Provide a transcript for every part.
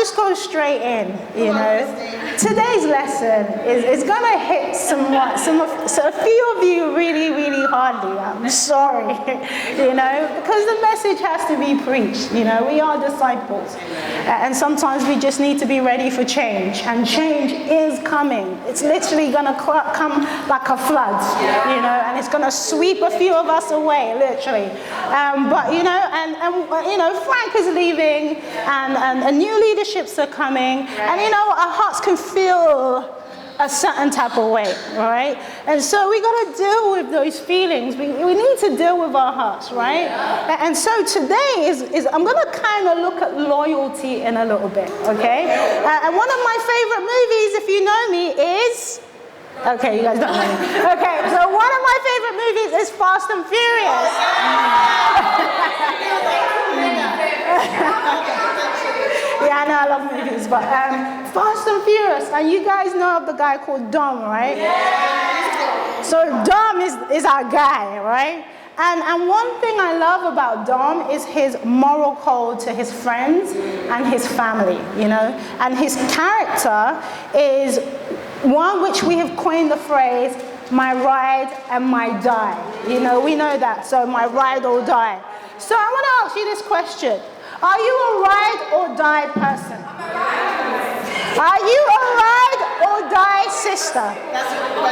just go straight in, you know. Today's lesson is going to hit a few of you really, really hardly. I'm sorry, you know, because the message has to be preached, you know. We are disciples. And sometimes we just need to be ready for change. And change is coming. It's literally going to come like a flood, you know, and it's going to sweep a few of us away, literally. But, you know, and you know, Frank is leaving, and new leaderships are coming, and, you know, our hearts can feel a certain type of way, right? And so we got to deal with those feelings. We need to deal with our hearts, right? And so today is I'm going to kind of look at loyalty in a little bit, okay? And one of my favorite movies, if you know me, is... Okay, you guys don't know me. Okay, so one of my favorite movies is Fast and Furious. Yeah, I know I love movies, but Fast and Furious, and you guys know of the guy called Dom, right? Yeah. So Dom is our guy, right? And one thing I love about Dom is his moral code to his friends and his family, you know? And his character is one which we have coined the phrase, my ride and my die. You know, we know that, so my ride or die. So I want to ask you this question. Are you a ride or die person? Are you a ride or die sister?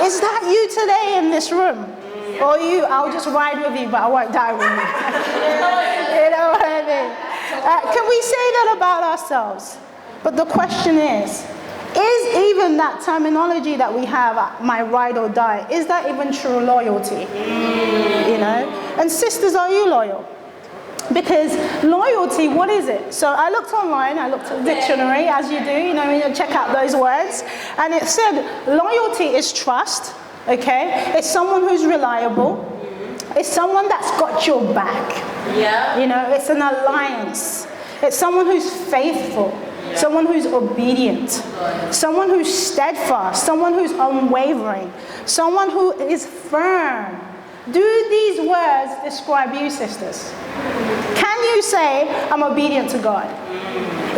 Is that you today in this room? Or I'll just ride with you, but I won't die with you. You know what I mean? Can we say that about ourselves? But the question is even that terminology that we have, my ride or die, is that even true loyalty? You know? And sisters, are you loyal? Because loyalty, what is it? So I looked online, I looked at the dictionary, as you do, you know, you check out those words. And it said loyalty is trust, okay? It's someone who's reliable. It's someone that's got your back. Yeah. You know, it's an alliance. It's someone who's faithful. Someone who's obedient, someone who's steadfast, someone who's unwavering, someone who is firm. Do these words describe you, sisters? Can you say, I'm obedient to God?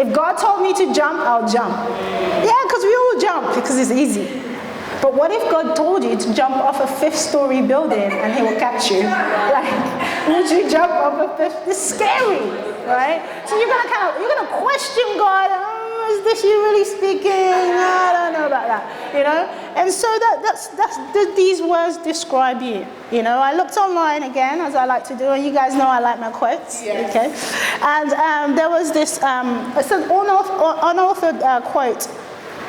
If God told me to jump, I'll jump. Yeah, because we all jump because it's easy. But what if God told you to jump off a 5th-story building and he will catch you? Like, would you jump off a 5th? It's scary, right? So you're gonna question God. Oh, is this you really speaking? I don't know about that, you know. And so these words describe you. You know, I looked online again, as I like to do, and you guys know I like my quotes. Yes. Okay. And there was this it's an unauthored quote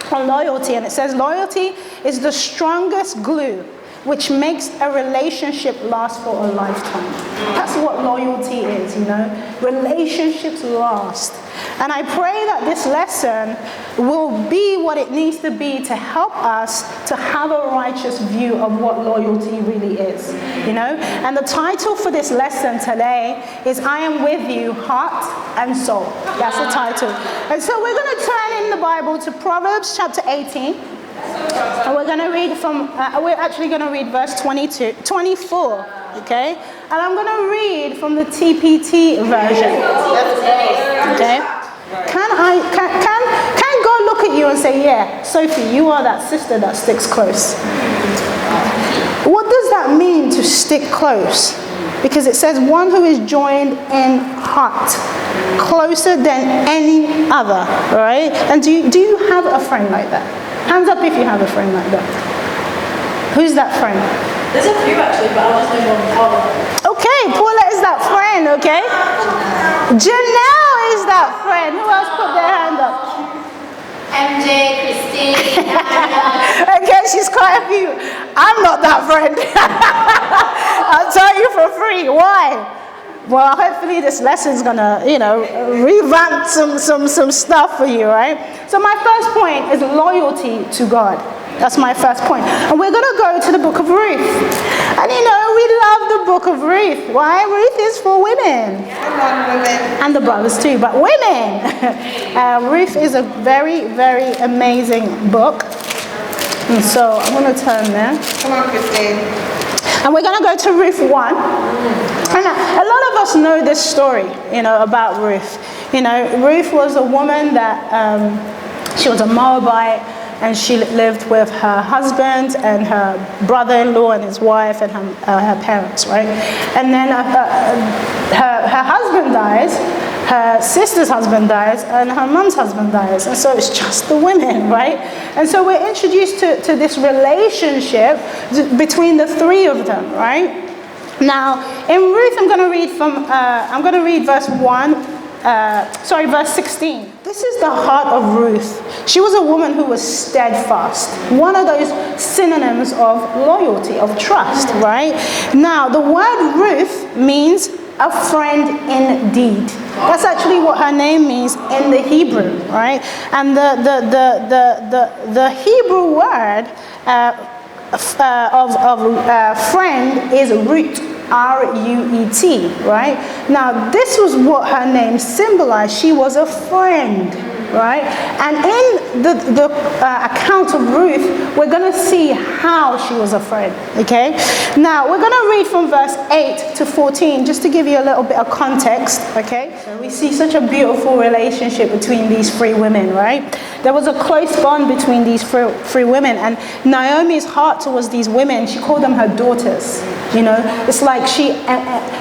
on loyalty, and it says, loyalty is the strongest glue which makes a relationship last for a lifetime. That's what loyalty is, you know. Relationships last. And I pray that this lesson will be what it needs to be to help us to have a righteous view of what loyalty really is, you know. And the title for this lesson today is I Am With You, Heart and Soul. That's the title. And so we're going to turn in the Bible to Proverbs chapter 18. And we're going to read we're actually going to read verse 24, okay? And I'm going to read from the TPT version. Okay? Can God look at you and say, yeah, Sophie, you are that sister that sticks close? What does that mean to stick close? Because it says one who is joined in heart, closer than any other, right? And do you have a friend like that? Hands up if you have a friend like that. Who's that friend? There's a few actually, but I just know one Paula. Okay, Paula is that friend, okay? Janelle is that friend. Who else put their hand up? MJ, Christine, Okay, she's quite a few. I'm not that friend. I'll tell you for free. Why? Well, hopefully this lesson's gonna, you know, revamp some stuff for you, right? So my first point is loyalty to God. That's my first point. And we're gonna go to the book of Ruth. And you know, we love the book of Ruth. Why? Ruth is for women. And the brothers too, but women. Ruth is a very, very amazing book. And so I'm gonna turn there. Come on, Christine. And we're going to go to Ruth 1. And a lot of us know this story, you know, about Ruth. You know, Ruth was a woman that, she was a Moabite, and she lived with her husband and her brother-in-law and his wife and her parents, right? And then her husband dies, her sister's husband dies, and her mom's husband dies. And so it's just the women, right? And so we're introduced to this relationship between the three of them, right? Now, in Ruth, I'm going to read verse 16. This is the heart of Ruth. She was a woman who was steadfast. One of those synonyms of loyalty, of trust, right? Now, the word Ruth means a friend indeed. That's actually what her name means in the Hebrew, right? And the Hebrew word of friend is root. R-U-E-T, right? Now, this was what her name symbolized. She was a friend, right? And in the account of Ruth, we're going to see how she was a friend, okay? Now, we're going to read from verse 8 to 14, just to give you a little bit of context, okay? So we see such a beautiful relationship between these three women, right? There was a close bond between these three women, and Naomi's heart towards these women, she called them her daughters. You know, it's like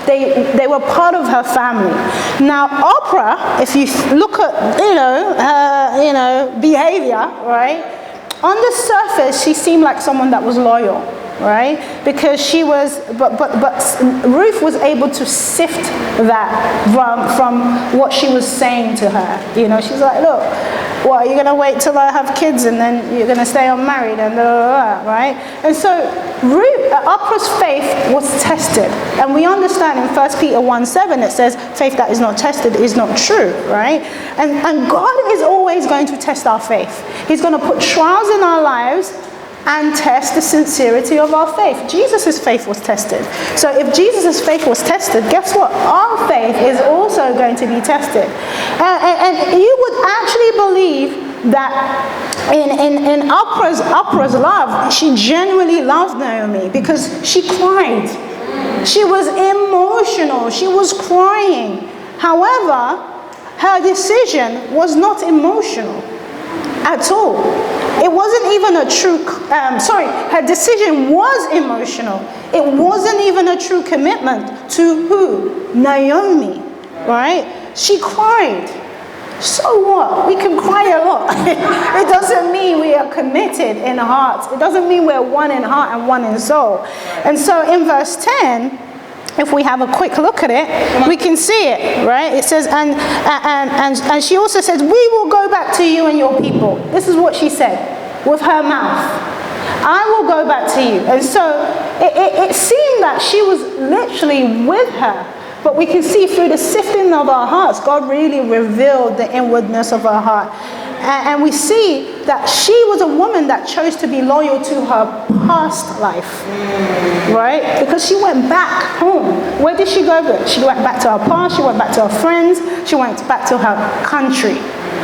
they were part of her family. Now, Oprah, if you look at her behavior, right? On the surface, she seemed like someone that was loyal, right? Because she was, but Ruth was able to sift that from what she was saying to her. You know, she's like, look, what, are you going to wait till I have kids and then you're going to stay unmarried and blah, blah, blah, right? And so Oprah's faith was tested. And we understand in 1 Peter 1:7 it says, faith that is not tested is not true, right? And God is always going to test our faith. He's going to put trials in our lives and test the sincerity of our faith. Jesus' faith was tested. So if Jesus' faith was tested, guess what? Our faith is also going to be tested. And you would actually believe that in Oprah's love, she genuinely loved Naomi because she cried. She was emotional. She was crying. However, her decision was not emotional at all. It wasn't even a true, her decision was emotional. It wasn't even a true commitment to who? Naomi, right? She cried. So what? We can cry a lot. It doesn't mean we are committed in heart. It doesn't mean we're one in heart and one in soul. And so in verse 10, if we have a quick look at it, we can see it, right? It says, and she also says, we will go back to you and your people. This is what she said with her mouth. I will go back to you. And so it seemed that she was literally with her. But we can see through the sifting of our hearts, God really revealed the inwardness of her heart. And we see that she was a woman that chose to be loyal to her past life, right? Because she went back home. Where did she go? She went back to her past, she went back to her friends, she went back to her country.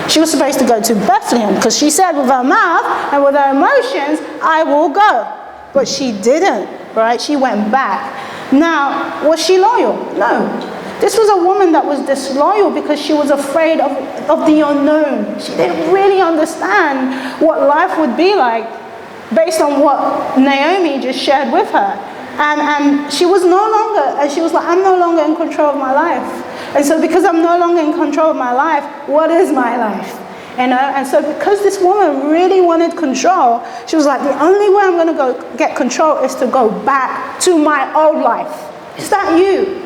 She was supposed to go to Bethlehem because she said with her mouth and with her emotions, I will go. But she didn't, right? She went back. Now, was she loyal? No. This was a woman that was disloyal because she was afraid of the unknown. She didn't really understand what life would be like based on what Naomi just shared with her. And she was no longer, and she was like, I'm no longer in control of my life. And so because I'm no longer in control of my life, what is my life? You know, and so because this woman really wanted control, she was like, the only way I'm going to go get control is to go back to my old life. Is that you?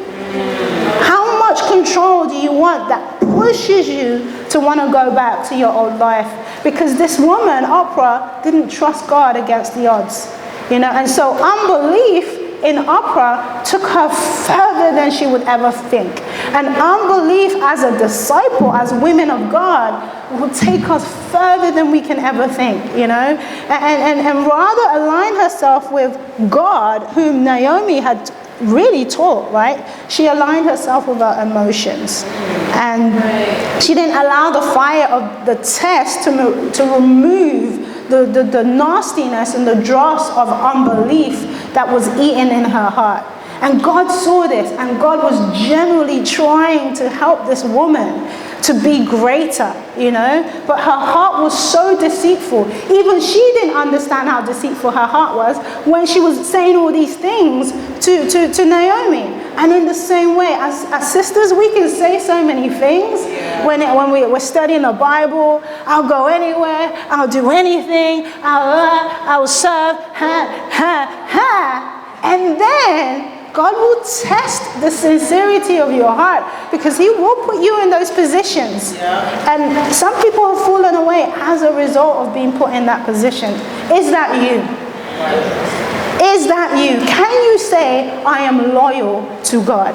How much control do you want that pushes you to want to go back to your old life? Because this woman, Oprah, didn't trust God against the odds. You know, and so unbelief in Oprah took her further than she would ever think. And unbelief as a disciple, as women of God, will take us further than we can ever think, you know? And rather align herself with God, whom Naomi had really taught, right? She aligned herself with her emotions. And she didn't allow the fire of the test to remove the nastiness and the dross of unbelief that was eaten in her heart. And God saw this, and God was genuinely trying to help this woman to be greater, But her heart was so deceitful. Even she didn't understand how deceitful her heart was when she was saying all these things to Naomi. And in the same way, as sisters, we can say so many things. When we're studying the Bible, I'll go anywhere, I'll do anything, I'll serve, and then God will test the sincerity of your heart, because he will put you in those positions. And some people have fallen away as a result of being put in that position. Is that you? Is that you? Can you say, I am loyal to God?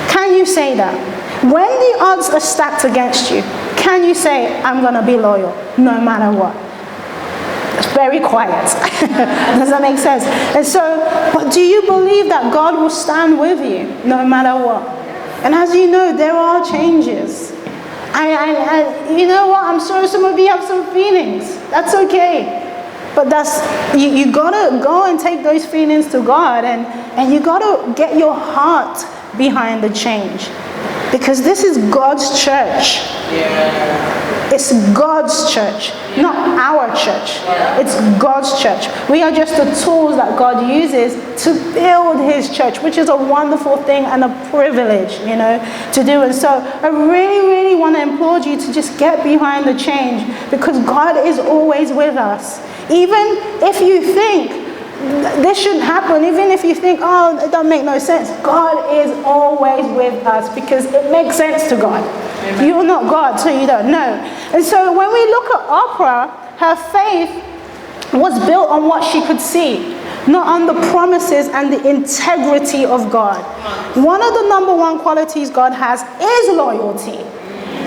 Can you say that? When the odds are stacked against you, can you say, I'm going to be loyal no matter what? It's very quiet. Does that make sense? And so, but do you believe that God will stand with you no matter what? And as you know, there are changes. You know what? I'm sure some of you have some feelings. That's okay. But you gotta go and take those feelings to God, and you gotta get your heart behind the change. Because this is God's church. It's God's church, not our church. It's God's church. We are just the tools that God uses to build his church, which is a wonderful thing and a privilege, to do. And so I really, really want to implore you to just get behind the change, because God is always with us. Even if you think this shouldn't happen, even if you think, oh, it doesn't make no sense, God is always with us, because it makes sense to God. Amen. You're not God, so you don't know. And so when we look at Oprah, her faith was built on what she could see, not on the promises and the integrity of God. One of the number one qualities God has is loyalty.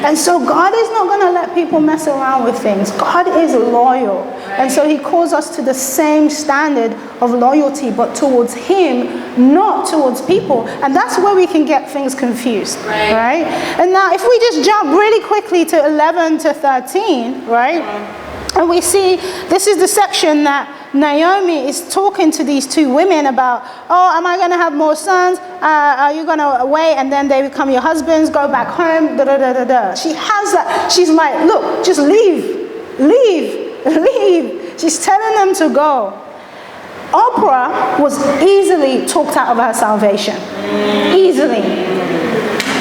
And so God is not going to let people mess around with things. God is loyal. And so he calls us to the same standard of loyalty, but towards him, not towards people. And that's where we can get things confused, right? And now if we just jump really quickly to 11 to 13, right? And we see this is the section that Naomi is talking to these two women about, oh, am I going to have more sons? Are you going to wait and then they become your husbands? Go back home, da da da da da. She has that. She's like, look, just leave. She's telling them to go. Oprah was easily talked out of her salvation. Easily.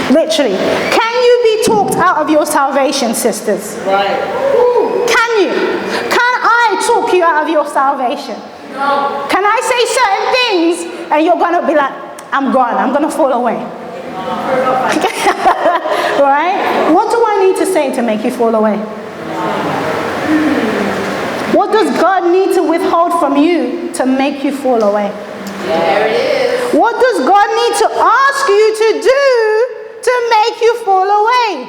Literally. Can you be talked out of your salvation, sisters? Right. Can you? Can I talk you out of your salvation? No. Can I say certain things and you're going to be like, I'm gone, I'm going to fall away? Right? What do I need to say to make you fall away? What does God need to withhold from you to make you fall away? There it is. What does God need to ask you to do to make you fall away?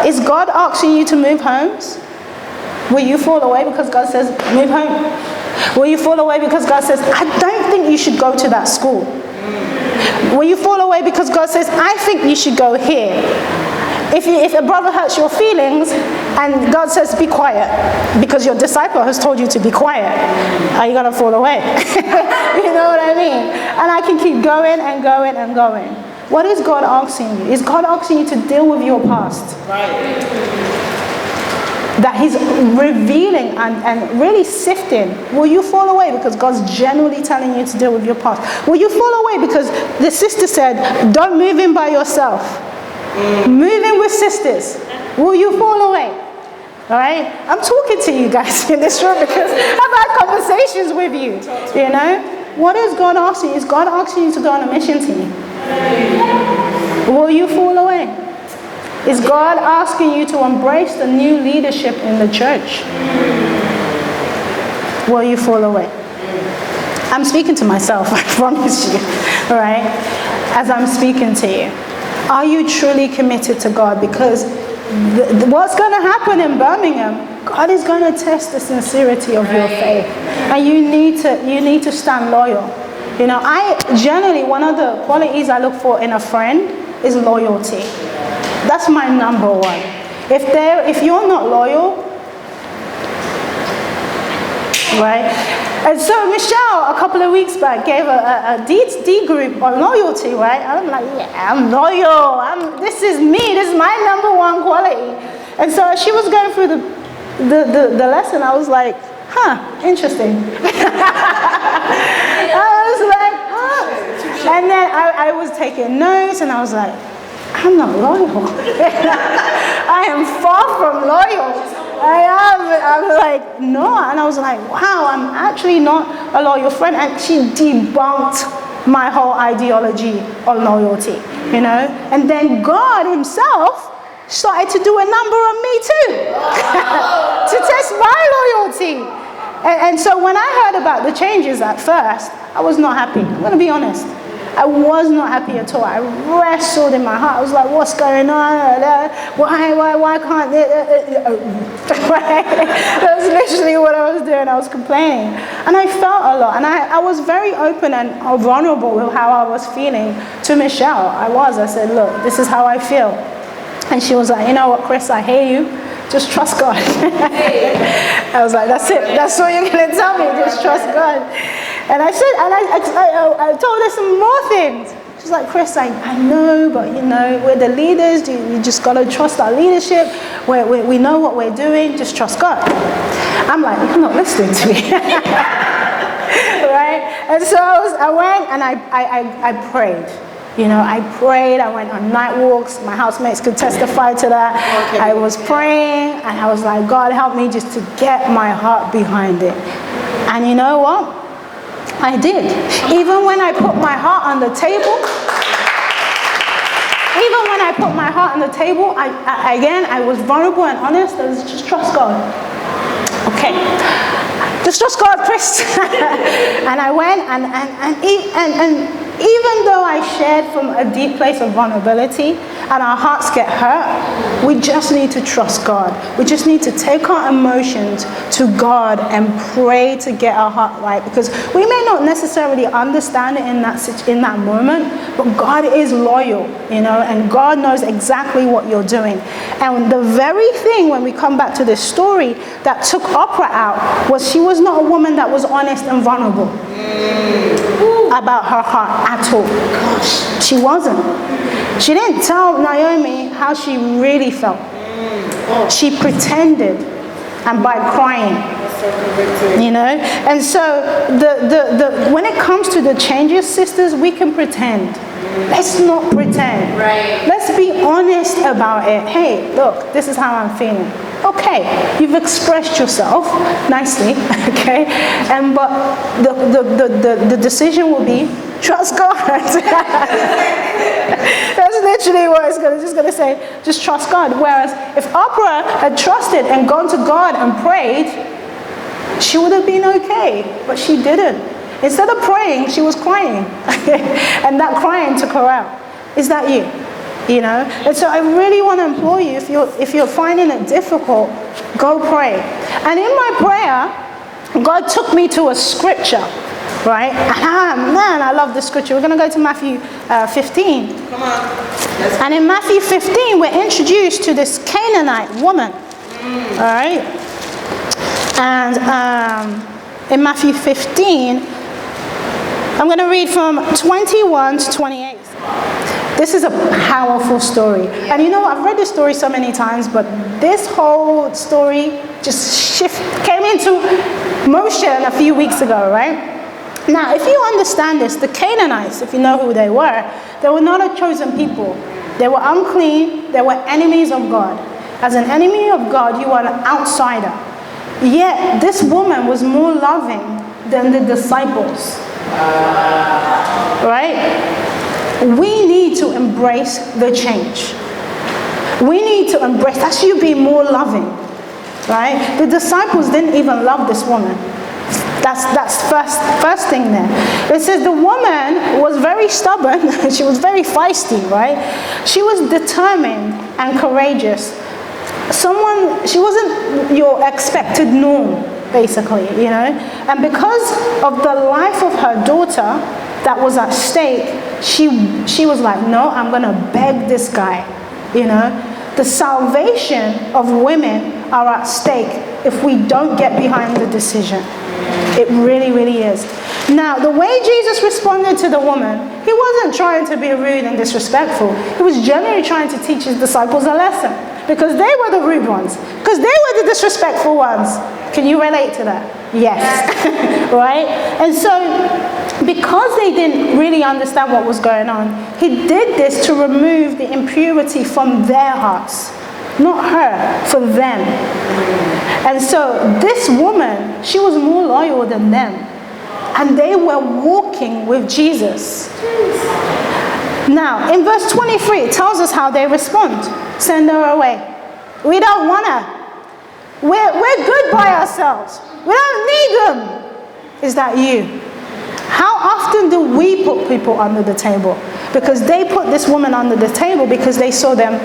Is God asking you to move homes? Will you fall away because God says, move home? Will you fall away because God says, I don't think you should go to that school? Will you fall away because God says, I think you should go here? If a brother hurts your feelings and God says, be quiet, because your disciple has told you to be quiet, are you going to fall away? You know what I mean? And I can keep going and going and going. What is God asking you? Is God asking you to deal with your past? Right. That he's revealing and really sifting. Will you fall away because God's generally telling you to deal with your past? Will you fall away because the sister said, don't move in by yourself? Move in with sisters. Will you fall away? All right? I'm talking to you guys in this room because I've had conversations with you. What is God asking you? Is God asking you to go on a mission team? Will you fall away? Is God asking you to embrace the new leadership in the church? Will you fall away? I'm speaking to myself, I promise you. All right? As I'm speaking to you. Are you truly committed to God? Because what's going to happen in Birmingham, God is going to test the sincerity of your faith. And you need to stand loyal. I generally, one of the qualities I look for in a friend is loyalty. That's my number one. If you're not loyal, right? And so Michelle, a couple of weeks back, gave a D group on loyalty, right? I'm like, yeah, I'm loyal. This is me. This is my number one quality. And so she was going through the lesson. I was like, interesting. I was like, And then I was taking notes, and I was like, I'm not loyal. I am far from loyal. I'm like, no. And I was like, wow, I'm actually not a loyal friend. And she debunked my whole ideology on loyalty, you know. And then God himself started to do a number on me too, to test my loyalty. And so when I heard about the changes at first, I was not happy. I'm going to be honest. I was not happy at all. I wrestled in my heart. I was like, what's going on? Why can't they? That was literally what I was doing. I was complaining. And I felt a lot. And I was very open and vulnerable with how I was feeling to Michelle. I said, look, this is how I feel. And she was like, you know what, Chris, I hear you. Just trust God. I was like, that's it. That's what you're going to tell me. Just trust God. And I said, and I told her some more things. She's like, Chris, I know, but you know, we're the leaders. You just got to trust our leadership. We know what we're doing. Just trust God. I'm like, you're not listening to me. Right? And so I went and I prayed. You know, I prayed, I went on night walks. My housemates could testify to that. Okay. I was praying, and I was like, God, help me just to get my heart behind it. And you know what? I did. Even when I put my heart on the table, I was vulnerable and honest. I was just trust God. Okay. Just trust God, Chris. And I went and even though I shared from a deep place of vulnerability and our hearts get hurt, we just need to trust God. We just need to take our emotions to God and pray to get our heart right, because we may not necessarily understand it in that moment, but God is loyal, you know, and God knows exactly what you're doing. And the very thing, when we come back to this story, that took Oprah out was she was not a woman that was honest and vulnerable about her heart at all. Gosh, she wasn't. She didn't tell Naomi how she really felt. She pretended, and by crying, you know. And so when it comes to the changes, sisters, we can pretend. Let's not pretend. Right. Let's be honest about it. Hey, look, this is how I'm feeling. Okay, you've expressed yourself nicely, okay, but the decision will be trust God. That's literally what it's just going to say. Just trust God. Whereas if Oprah had trusted and gone to God and prayed, she would have been okay, but she didn't. Instead of praying, she was crying, and that crying took her out. Is that you? You know, and so I really want to implore you, if you're finding it difficult, go pray. And in my prayer, God took me to a scripture, right? And man, I love the scripture. We're going to go to Matthew 15. Come on. And in Matthew 15, we're introduced to this Canaanite woman, all right? And in Matthew 15, I'm going to read from 21 to 28. This is a powerful story. And you know, I've read this story so many times, but this whole story just came into motion a few weeks ago, right? Now, if you understand this, the Canaanites, if you know who they were not a chosen people. They were unclean. They were enemies of God. As an enemy of God, you are an outsider. Yet, this woman was more loving than the disciples. Right? We need to embrace the change. We need to embrace, that's you being more loving, right? The disciples didn't even love this woman. That's first thing there. It says the woman was very stubborn. She was very feisty, right? She was determined and courageous. She wasn't your expected norm, basically, you know? And because of the life of her daughter that was at stake, she was like, no, I'm going to beg this guy, you know. The salvation of women are at stake if we don't get behind the decision. It really, really is. Now, the way Jesus responded to the woman, he wasn't trying to be rude and disrespectful. He was genuinely trying to teach his disciples a lesson, because they were the rude ones, because they were the disrespectful ones. Can you relate to that? Yes. Right? And so, because they didn't really understand what was going on, he did this to remove the impurity from their hearts. Not her, for them. And so this woman, she was more loyal than them. And they were walking with Jesus. Now, in verse 23, it tells us how they respond. Send her away. We don't want her. We're good by ourselves. We don't need them. Is that you? How often do we put people under the table? Because they put this woman under the table because they saw them,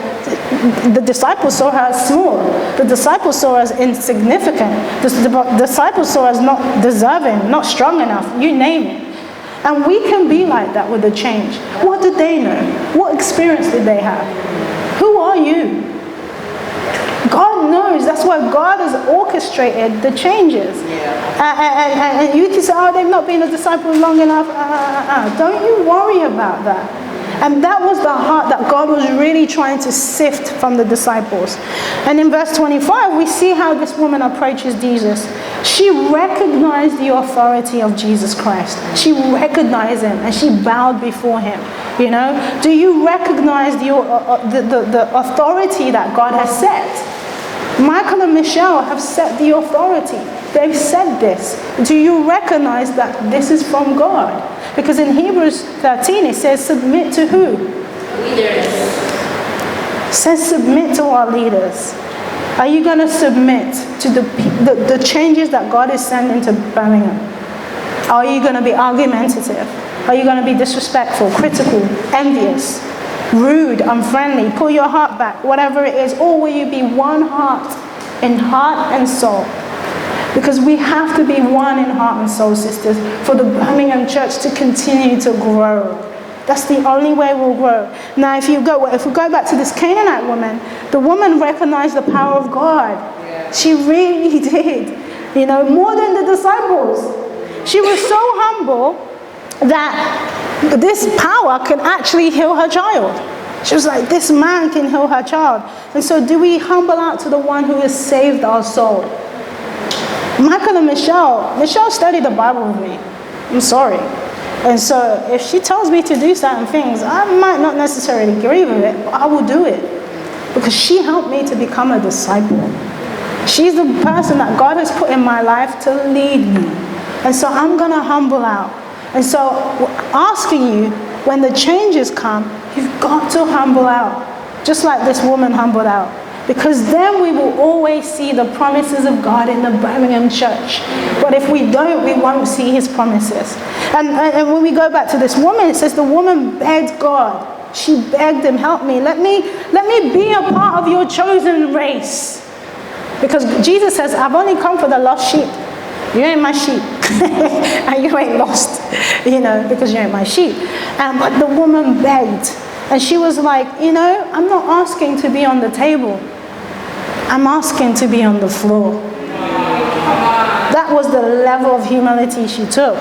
the disciples saw her as small. The disciples saw her as insignificant. The disciples saw her as not deserving, not strong enough, you name it. And we can be like that with the change. What did they know? What experience did they have? Who are you? God knows. That's why God has orchestrated the changes. And you can say, oh, they've not been a disciple long enough. Don't you worry about that. And that was the heart that God was really trying to sift from the disciples. And in verse 25, we see how this woman approaches Jesus. She recognized the authority of Jesus Christ. She recognized him and she bowed before him. You know, do you recognize the authority that God has set? Michael and Michelle have set the authority. They've said this. Do you recognize that this is from God? Because in Hebrews 13 it says submit to who? Leaders. It says submit to our leaders. Are you going to submit to the changes that God is sending to Birmingham? Are you going to be argumentative? Are you going to be disrespectful, critical, envious, rude, unfriendly, pull your heart back, whatever it is? Or will you be one heart, in heart and soul? Because we have to be one in heart and soul, sisters, for the Birmingham church to continue to grow. That's the only way we'll grow. Now, if we go back to this Canaanite woman, the woman recognized the power of God. She really did. You know, more than the disciples. She was so humble that this power can actually heal her child. She was like, this man can heal her child. And so do we humble out to the one who has saved our soul? Michael and Michelle studied the Bible with me. I'm sorry. And so if she tells me to do certain things, I might not necessarily agree with it, but I will do it. Because she helped me to become a disciple. She's the person that God has put in my life to lead me. And so I'm going to humble out. And so asking you, when the changes come, you've got to humble out. Just like this woman humbled out. Because then we will always see the promises of God in the Birmingham church. But if we don't, we won't see his promises. And when we go back to this woman, it says the woman begged God. She begged him, help me. Let me be a part of your chosen race. Because Jesus says, I've only come for the lost sheep. You ain't my sheep. And you ain't lost, you know, because you ain't my sheep. But the woman begged. And she was like, you know, I'm not asking to be on the table. I'm asking to be on the floor. That was the level of humility she took.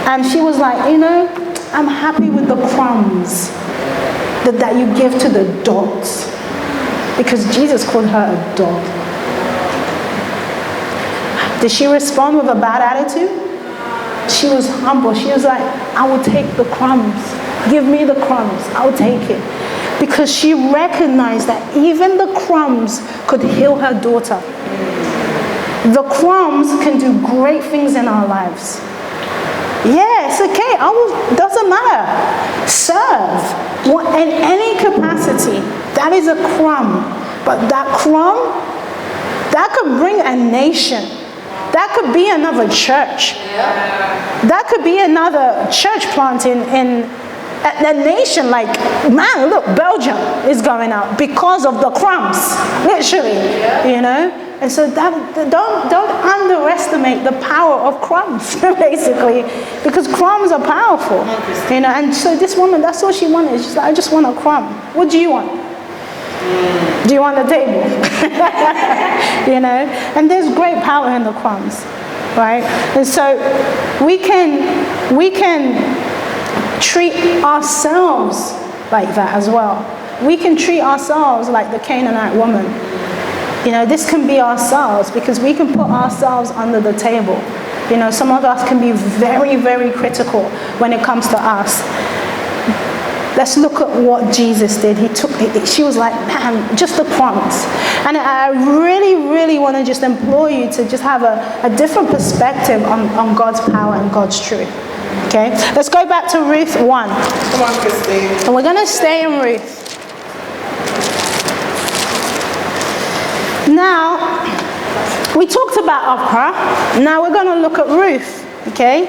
And she was like, you know, I'm happy with the crumbs that you give to the dogs. Because Jesus called her a dog. Did she respond with a bad attitude? She was humble. She was like, I will take the crumbs. Give me the crumbs. I'll take it. Because she recognized that even the crumbs could heal her daughter. The crumbs can do great things in our lives. Yes, okay, doesn't matter. Serve. In any capacity. That is a crumb. But that crumb, that could bring a nation. That could be another church. That could be another church plant in a nation. Like, man, look, Belgium is going out because of the crumbs, literally, you know. And so don't underestimate the power of crumbs, basically, because crumbs are powerful, you know. And so this woman, that's all she wanted. She's like, I just want a crumb. What do you want? Do you want the table? You know? And there's great power in the crumbs. right? And so we can treat ourselves like that as well. We can treat ourselves like the Canaanite woman. You know, this can be ourselves because we can put ourselves under the table. You know, some of us can be very, very critical when it comes to us. Let's look at what Jesus did. She was like, man, just the crumbs. And I really, really want to just implore you to just have a different perspective on God's power and God's truth. Okay? Let's go back to Ruth 1. Come on, Christine. And we're going to stay in Ruth. Now, we talked about Oprah. Now we're going to look at Ruth. Okay?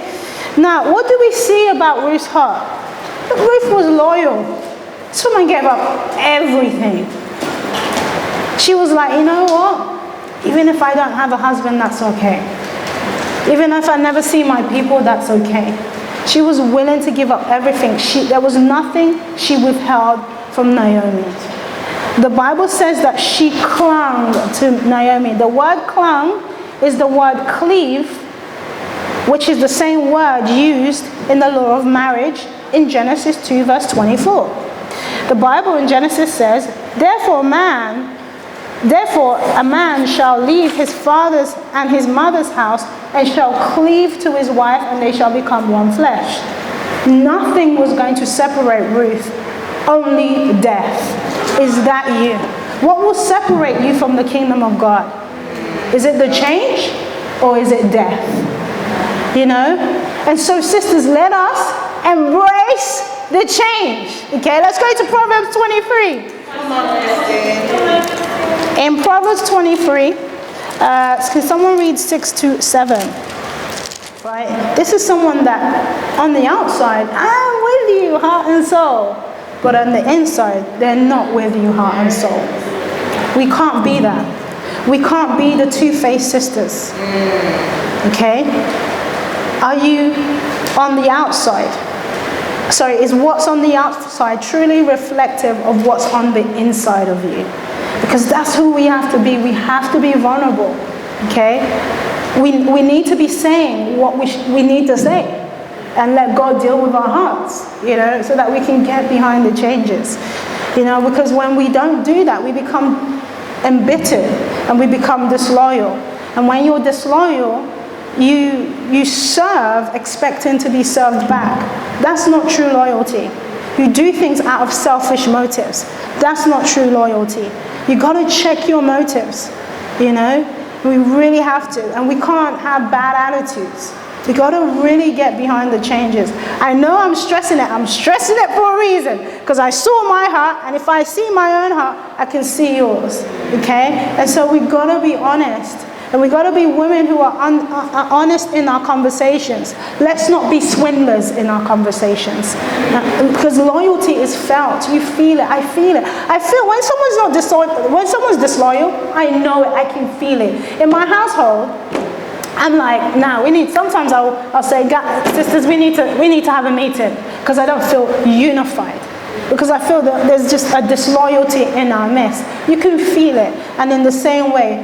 Now, what do we see about Ruth's heart? Ruth was loyal. This woman gave up everything. She was like, you know what? Even if I don't have a husband, that's okay. Even if I never see my people, that's okay. She was willing to give up everything. There was nothing she withheld from Naomi. The Bible says that she clung to Naomi. The word clung is the word cleave, which is the same word used in the law of marriage in Genesis 2 verse 24. The Bible in Genesis says, Therefore a man shall leave his father's and his mother's house and shall cleave to his wife, and they shall become one flesh. Nothing was going to separate Ruth, only death. Is that you? What will separate you from the kingdom of God? Is it the change or is it death? You know? And so sisters, let us embrace the change. Okay, let's go to Proverbs 23. In Proverbs 23, can someone read 6 to 7? Right? This is someone that on the outside, I'm with you, heart and soul. But on the inside, they're not with you, heart and soul. We can't be that. We can't be the two-faced sisters. Okay? Are you on the outside? Sorry, is what's on the outside truly reflective of what's on the inside of you? Because that's who we have to be. We have to be vulnerable. Okay? We need to be saying what we need to say. And let God deal with our hearts, you know, so that we can get behind the changes. You know, because when we don't do that, we become embittered and we become disloyal. And when you're disloyal, you serve expecting to be served back. That's not true loyalty. You do things out of selfish motives. That's not true loyalty. You got to check your motives, you know. We really have to. And we can't have bad attitudes. We got to really get behind the changes. I know I'm stressing it. I'm stressing it for a reason. Because I saw my heart, and if I see my own heart, I can see yours. Okay? And so we got to be honest. And we got to be women who are honest in our conversations. Let's not be swindlers in our conversations. Because loyalty is felt. You feel it. I feel it. I feel when someone's not disloyal, when someone's disloyal, I know it. I can feel it. In my household, I'm like, now sometimes I'll say, sisters, we need to have a meeting because I don't feel unified. Because I feel that there's just a disloyalty in our midst. You can feel it. And in the same way,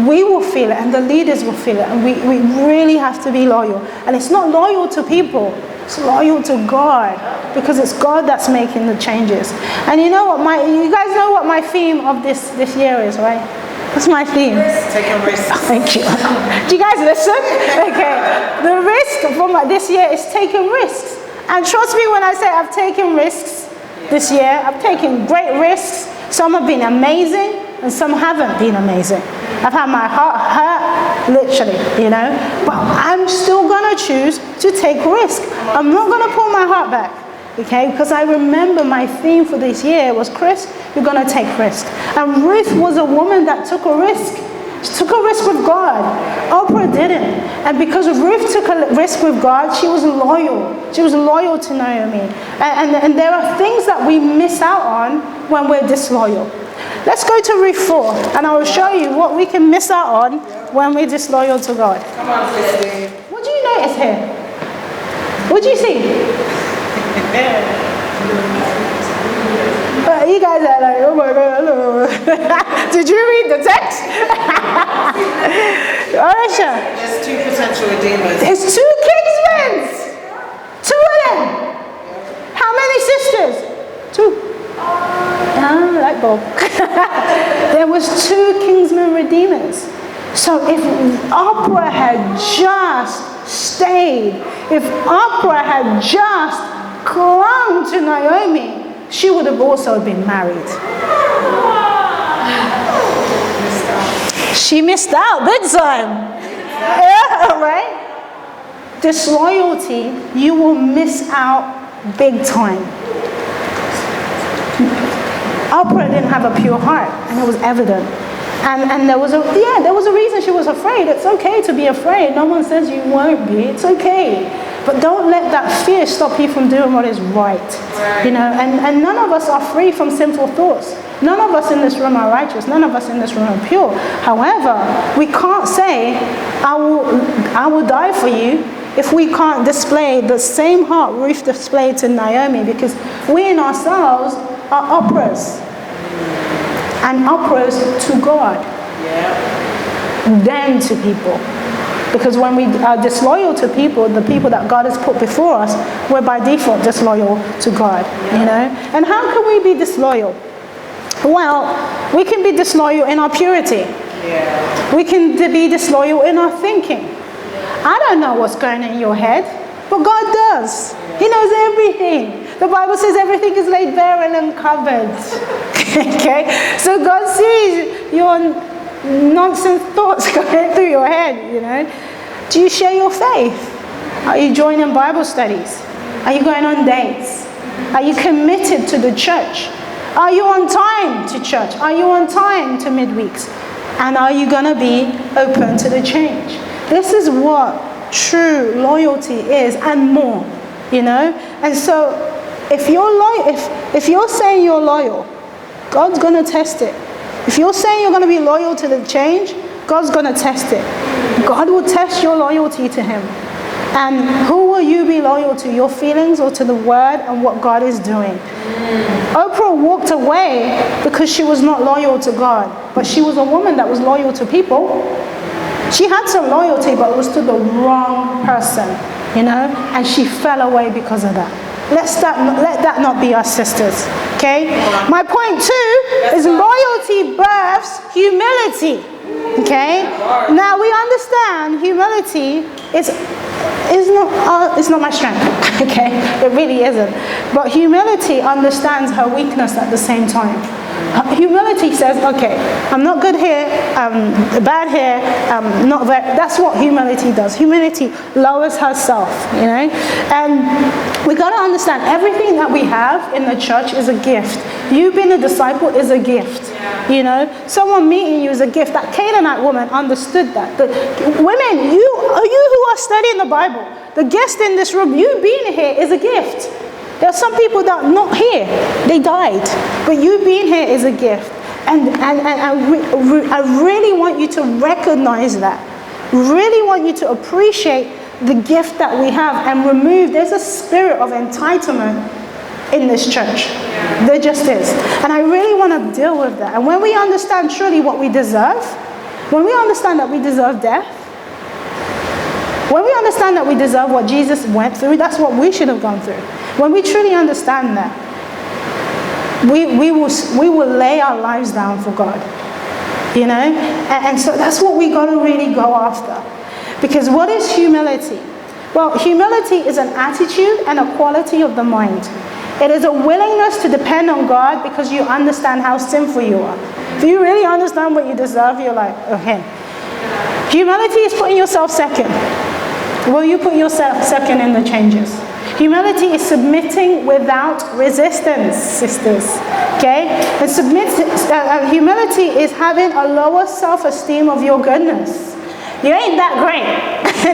we will feel it and the leaders will feel it. And we really have to be loyal. And it's not loyal to people. It's loyal to God. Because it's God that's making the changes. And you know what? You guys know what my theme of this year is, right? What's my theme? Taking risks. Thank you. Do you guys listen? Okay. The risk from this year is taking risks. And trust me when I say I've taken risks this year. I've taken great risks. Some have been amazing and some haven't been amazing. I've had my heart hurt, literally, you know. But I'm still going to choose to take risk. I'm not going to pull my heart back. Okay, because I remember my theme for this year was, Chris, you're going to take risk. And Ruth was a woman that took a risk. She took a risk with God. Oprah didn't. And because Ruth took a risk with God, she was loyal. She was loyal to Naomi. And there are things that we miss out on when we're disloyal. Let's go to Ruth 4, and I will show you what we can miss out on when we're disloyal to God. Come on, Christine. What do you notice here? What do you see? You guys are like, oh my God, hello. Did you read the text? Aisha. There's 2 potential redeemers. There's 2 kinsmen. 2 of them. How many sisters? 2. Light bulb. There was 2 kinsmen redeemers. So if Oprah had just stayed, if Oprah had just clung to Naomi, she would have also been married. She missed out big time. Yeah, right? Disloyalty, you will miss out big time. Oprah didn't have a pure heart, and it was evident. And there was a reason she was afraid. It's okay to be afraid. No one says you won't be. It's okay. But don't let that fear stop you from doing what is right. You know, and none of us are free from sinful thoughts. None of us in this room are righteous. None of us in this room are pure. However, we can't say, I will die for you, if we can't display the same heart Ruth displayed to Naomi, because we in ourselves are Oprahs. And Oprahs to God. Then to people. Because when we are disloyal to people, the people that God has put before us, we're by default disloyal to God. You know? And how can we be disloyal? Well, we can be disloyal in our purity. We can be disloyal in our thinking. I don't know what's going on in your head, but God does. He knows everything. The Bible says everything is laid bare and uncovered. Okay? So God sees your nonsense thoughts going through your head, you know. Do you share your faith? Are you joining Bible studies? Are you going on dates? Are you committed to the church? Are you on time to church? Are you on time to midweeks? And are you going to be open to the change? This is what true loyalty is, and more, you know. And so if you're loyal, if you're saying you're loyal, God's going to test it. If you're saying you're going to be loyal to the change, God's going to test it. God will test your loyalty to him. And who will you be loyal to? Your feelings or to the word and what God is doing? Oprah walked away because she was not loyal to God. But she was a woman that was loyal to people. She had some loyalty, but it was to the wrong person, you know? And she fell away because of that. Let that not be our sisters, okay? My point 2 is loyalty births humility, okay? Now we understand humility it's not my strength, okay? It really isn't. But humility understands her weakness at the same time. Humility says, okay, I'm not good here, bad here, not very. That's what humility does. Humility lowers herself, you know. And we got to understand everything that we have in the church is a gift. You being a disciple is a gift, you know. Someone meeting you is a gift. That Canaanite woman understood that. The women, you who are studying the Bible, the guest in this room, you being here is a gift. There are some people that are not here. They died. But you being here is a gift. And I really want you to recognize that. Really want you to appreciate the gift that we have and remove. There's a spirit of entitlement in this church. There just is. And I really want to deal with that. And when we understand truly what we deserve, when we understand that we deserve death, when we understand that we deserve what Jesus went through, that's what we should have gone through. When we truly understand that, we will lay our lives down for God, you know? And so that's what we got to really go after. Because what is humility? Well, humility is an attitude and a quality of the mind. It is a willingness to depend on God because you understand how sinful you are. If you really understand what you deserve, you're like, okay. Humility is putting yourself second. Will you put yourself second in the changes? Humility is submitting without resistance, sisters. Okay? And humility is having a lower self-esteem of your goodness. You ain't that great.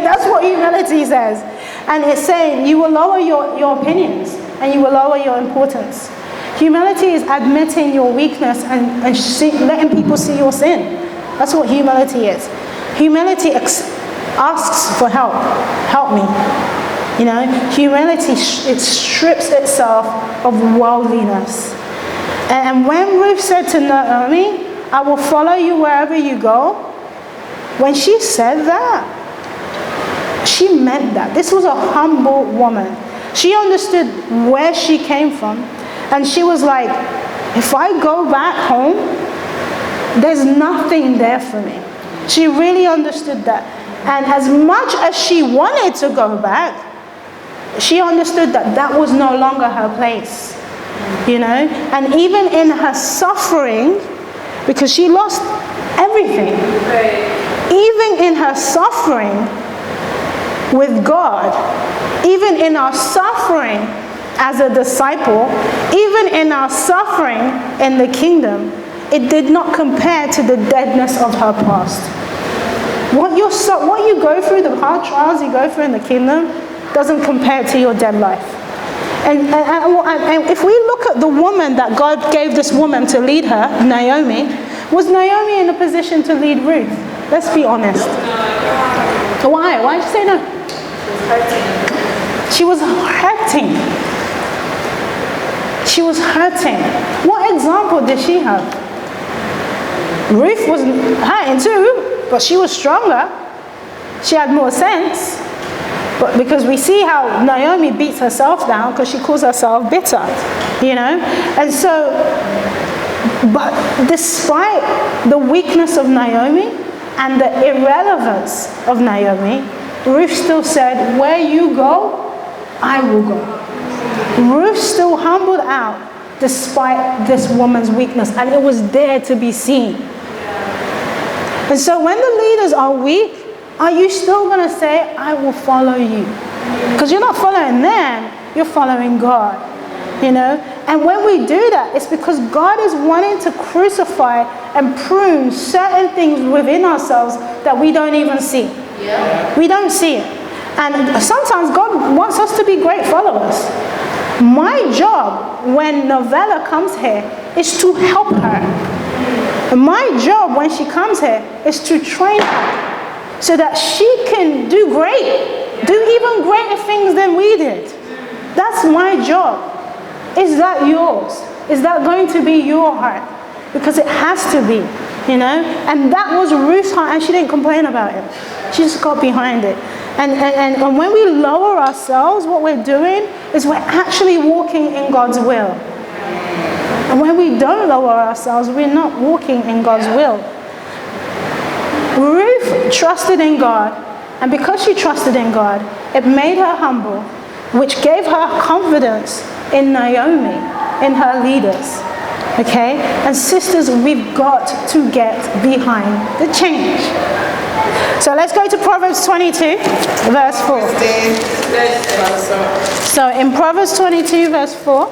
That's what humility says. And it's saying you will lower your opinions and you will lower your importance. Humility is admitting your weakness and letting people see your sin. That's what humility is. Humility asks for help. Help me. You know, humility, it strips itself of worldliness. And when Ruth said to Naomi, I will follow you wherever you go, when she said that, she meant that. This was a humble woman. She understood where she came from. And she was like, if I go back home, there's nothing there for me. She really understood that. And as much as she wanted to go back, she understood that that was no longer her place. You know? And even in her suffering, because she lost everything, even in her suffering with God, even in our suffering as a disciple, even in our suffering in the kingdom, it did not compare to the deadness of her past. What you go through, the hard trials you go through in the kingdom, doesn't compare to your dead life. And if we look at the woman that God gave this woman to lead her, Naomi, was Naomi in a position to lead Ruth? Let's be honest. Why? Why did you say no? She was hurting. She was hurting. What example did she have? Ruth was hurting too, but she was stronger. She had more sense. But because we see how Naomi beats herself down because she calls herself bitter, you know? And so, but despite the weakness of Naomi and the irrelevance of Naomi, Ruth still said, where you go, I will go. Ruth still humbled out despite this woman's weakness, and it was there to be seen. And so when the leaders are weak, are you still going to say, I will follow you? Because you're not following them, you're following God. You know? And when we do that, it's because God is wanting to crucify and prune certain things within ourselves that we don't even see. Yeah. We don't see it. And sometimes God wants us to be great followers. My job when Novella comes here is to help her. My job when she comes here is to train her so that she can do even greater things than we did. That's my job. Is that yours? Is that going to be your heart? Because it has to be, you know? And that was Ruth's heart, and she didn't complain about it. She just got behind it. And when we lower ourselves, what we're doing is we're actually walking in God's will. And when we don't lower ourselves, we're not walking in God's will. Ruth trusted in God, and because she trusted in God, it made her humble, which gave her confidence in Naomi, in her leaders. Okay? And sisters, we've got to get behind the change. So let's go to Proverbs 22, verse 4. So in Proverbs 22, verse 4,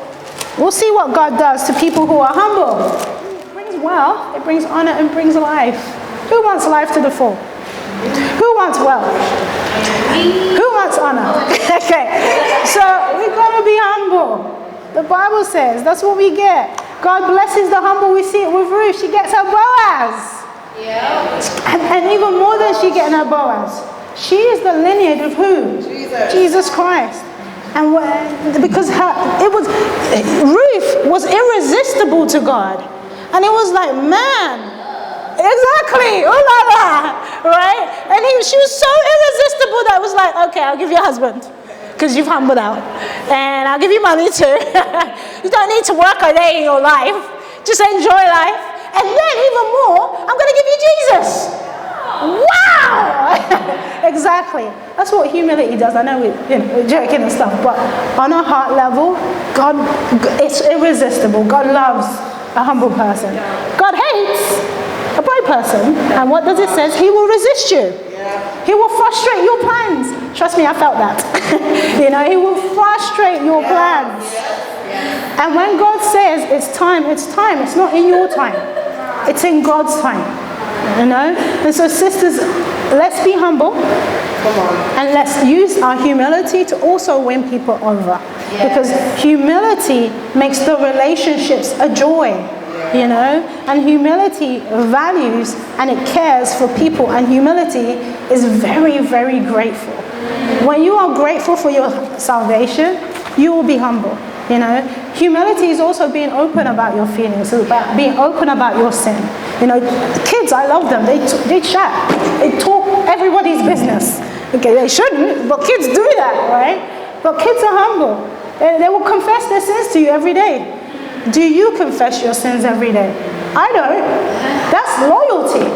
we'll see what God does to people who are humble. It brings wealth, it brings honor, and brings life. Who wants life to the full? Who wants wealth? Who wants honor? Okay, so we've got to be humble. The Bible says that's what we get. God blesses the humble. We see it with Ruth. She gets her Boaz. Yeah. And even more than she getting her Boaz, she is the lineage of who? Jesus Christ. And because Ruth was irresistible to God. And it was like, man, exactly, ooh la la, right? And she was so irresistible that it was like, okay, I'll give you a husband, because you've humbled out. And I'll give you money too. You don't need to work a day in your life. Just enjoy life. And then even more, I'm going to give you Jesus. Wow! Exactly. That's what humility does. I know we're joking and stuff, but on a heart level, God, it's irresistible. God loves a humble person. God hates a proud person. And what does it say? He will resist you. He will frustrate your plans. Trust me, I felt that. You know, he will frustrate your plans. And when God says it's time, it's time. It's not in your time. It's in God's time. You know? And so sisters, let's be humble. Come on. And let's use our humility to also win people over. Because humility makes the relationships a joy. You know, and humility values and it cares for people, and humility is very, very grateful. When you are grateful for your salvation, you will be humble. You know, humility is also being open about your feelings. It's about being open about your sin. You know, kids, I love them. They chat. They talk everybody's business. Okay, they shouldn't, but kids do that, right? But kids are humble. They will confess their sins to you every day. Do you confess your sins every day? I don't. That's loyalty.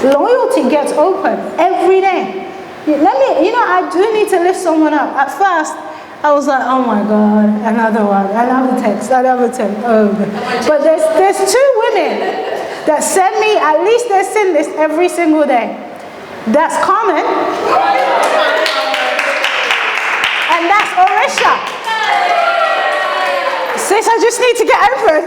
Loyalty gets open every day. I do need to lift someone up. At first, I was like, oh my God, another one, another text. Oh. But there's two women that send me at least their sin list every single day. That's Carmen, and that's Orisha. Sis, I just need to get open.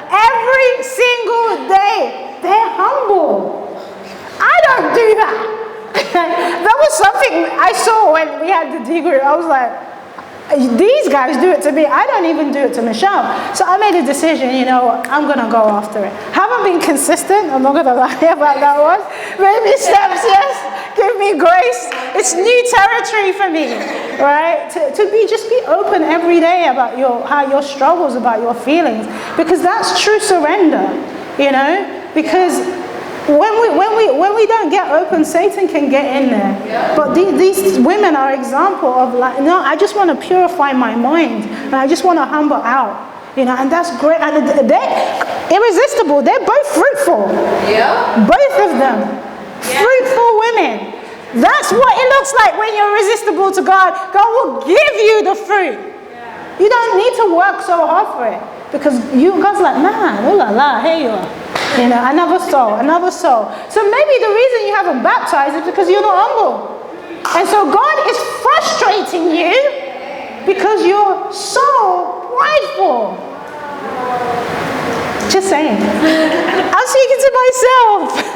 Every single day, they're humble. I don't do that. That was something I saw when we had the D group. I was like, these guys do it to me. I don't even do it to Michelle. So I made a decision, I'm going to go after it. Haven't been consistent. I'm not going to lie about that one. Baby steps, yes. Give me grace. It's new territory for me, right? Just be open every day about your struggles, about your feelings, because that's true surrender, because when we don't get open, Satan can get in there. Yeah. But these women are an example of no, I just want to purify my mind, and I just want to humble out, and that's great. And they're irresistible. They're both fruitful. Yeah. Both of them. Yeah. Fruitful women. That's what it looks like when you're irresistible to God. God will give you the fruit. Yeah. You don't need to work so hard for it, because God's like, man, oh la la, here you are. Another soul. So maybe the reason you haven't baptized is because you're not humble. And so God is frustrating you because you're so prideful. Just saying. I'm speaking to myself.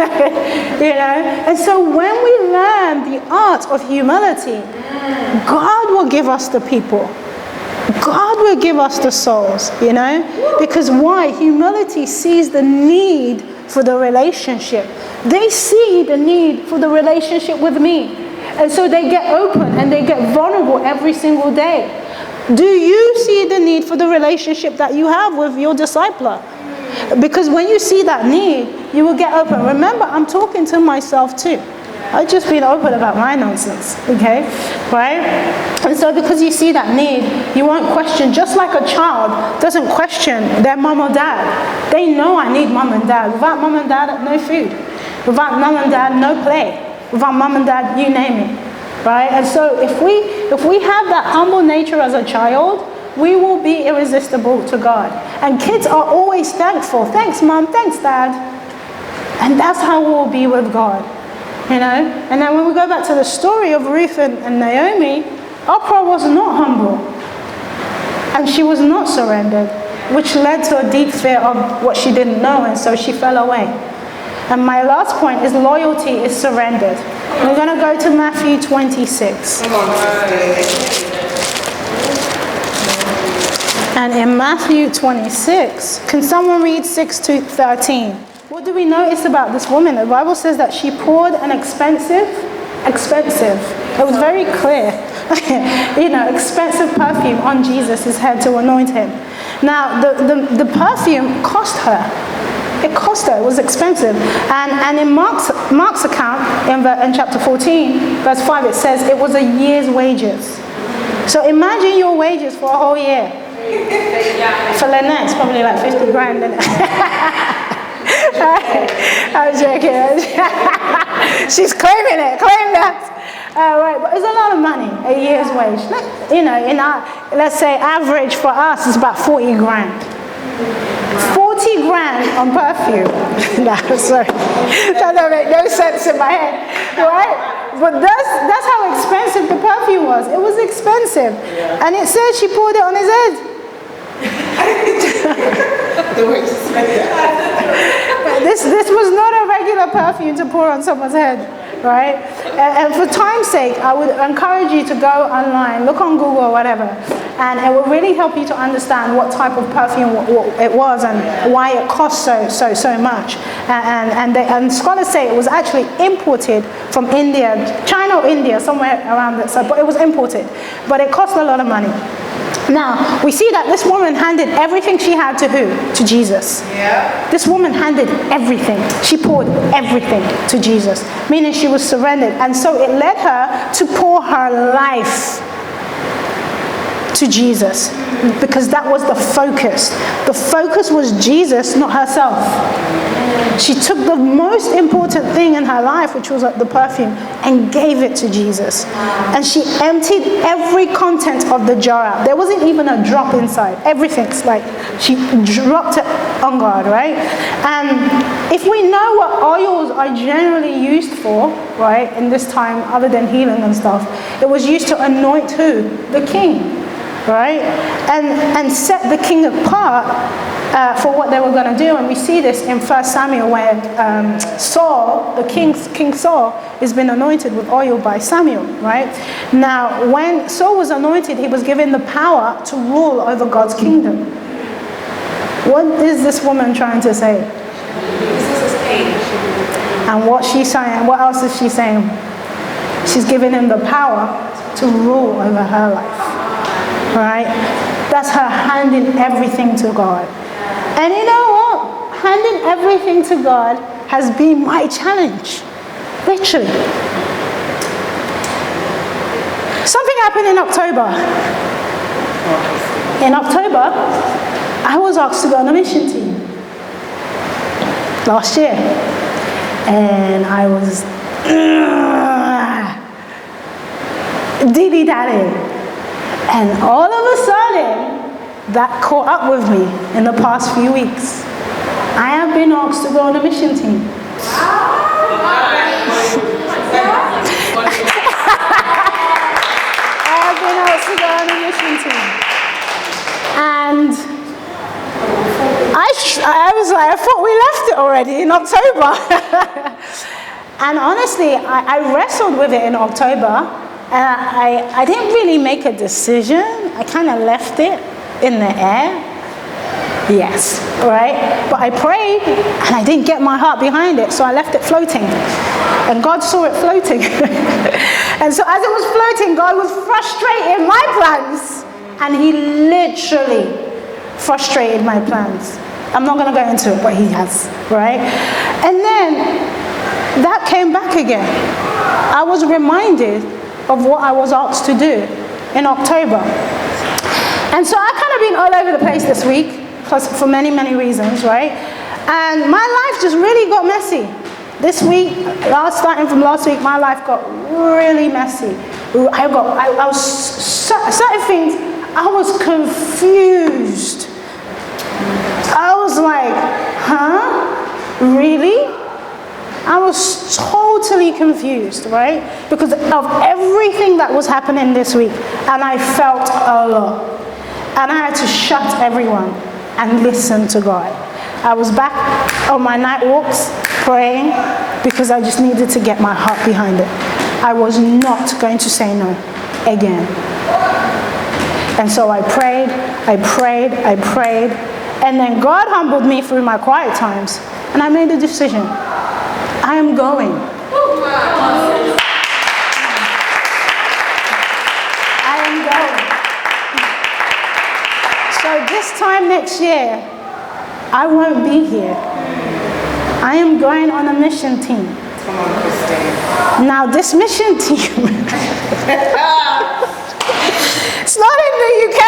And so when we learn the art of humility, God will give us the people. God will give us the souls, because why? Humility sees the need for the relationship. They see the need for the relationship with me. And so they get open and they get vulnerable every single day. Do you see the need for the relationship that you have with your discipler? Because when you see that need, you will get open. Remember, I'm talking to myself too. I've just been open about my nonsense, okay? Right? And so because you see that need, you won't question, just like a child doesn't question their mom or dad. They know I need mom and dad. Without mom and dad, no food. Without mom and dad, no play. Without mom and dad, you name it. Right? And so if we have that humble nature as a child, we will be irresistible to God. And kids are always thankful. Thanks, mom. Thanks, dad. And that's how we'll be with God. And then when we go back to the story of Ruth and Naomi, Oprah was not humble. And she was not surrendered, which led to a deep fear of what she didn't know, and so she fell away. And my last point is loyalty is surrendered. We're going to go to Matthew 26. And in Matthew 26, can someone read 6 to 13? What do we notice about this woman? The Bible says that she poured an expensive. It was very clear. Expensive perfume on Jesus' head to anoint him. Now, the perfume cost her. It cost her. It was expensive. And in Mark's account, in chapter 14, verse 5, it says it was a year's wages. So imagine your wages for a whole year. For Lynette, it's probably like 50 grand, isn't it? I'm joking. She's claiming it. Claim that. Right, but it's a lot of money, a year's wage. Let's say average for us is about 40 grand. 40 grand on perfume. No, sorry. That don't make no sense in my head. Right? But that's how expensive the perfume was. It was expensive. Yeah. And it says she poured it on his head. This was not a regular perfume to pour on someone's head. right? And for time's sake, I would encourage you to go online, look on Google or whatever, and it will really help you to understand what type of perfume what it was and why it cost so much. And scholars say it was actually imported from India, China or India, somewhere around that side, but it was imported. But it cost a lot of money. Now, we see that this woman handed everything she had to who? To Jesus. Yeah. This woman handed everything. She poured everything to Jesus, meaning she was surrendered. And so it led her to pour her life to Jesus, because that was the focus. The focus was Jesus, not herself. She took the most important thing in her life, which was the perfume, and gave it to Jesus. And she emptied every content of the jar out. There wasn't even a drop inside. Everything's like, she dropped it on God, right? And if we know what oils are generally used for, right, in this time, other than healing and stuff, it was used to anoint who? The king. Right? And set the king apart for what they were going to do. And we see this in 1 Samuel where Saul, King Saul, has been anointed with oil by Samuel, right? Now, when Saul was anointed, he was given the power to rule over God's kingdom. What is this woman trying to say? And what she's saying, what else is she saying? She's giving him the power to rule over her life. Right? That's her handing everything to God. And you know what? Handing everything to God has been my challenge. Literally. Something happened in October. In October, I was asked to go on a mission team. Last year. And I was dilly-dallying. And all of a sudden, that caught up with me in the past few weeks. I have been asked to go on a mission team. I have been asked to go on a mission team. And I was like, I thought we left it already in October. And honestly, I wrestled with it in October. And I didn't really make a decision. I kind of left it in the air. Yes, right? But I prayed and I didn't get my heart behind it, so I left it floating. And God saw it floating. And so as it was floating, God was frustrating my plans. And he literally frustrated my plans. I'm not going to go into it, but he has, right? And then that came back again. I was reminded of what I was asked to do in October. And so I've kind of been all over the place this week, for many, many reasons, right? And my life just really got messy. This week, starting from last week, my life got really messy. I was, certain things, I was confused. I was like, huh? Really? I was totally confused, right? Because of everything that was happening this week. And I felt a lot. And I had to shut everyone and listen to God. I was back on my night walks praying because I just needed to get my heart behind it. I was not going to say no again. And so I prayed. And then God humbled me through my quiet times. And I made a decision. I am going. I am going. So this time next year, I won't be here. I am going on a mission team. Come on, Christine. Now this mission team, it's not in the UK.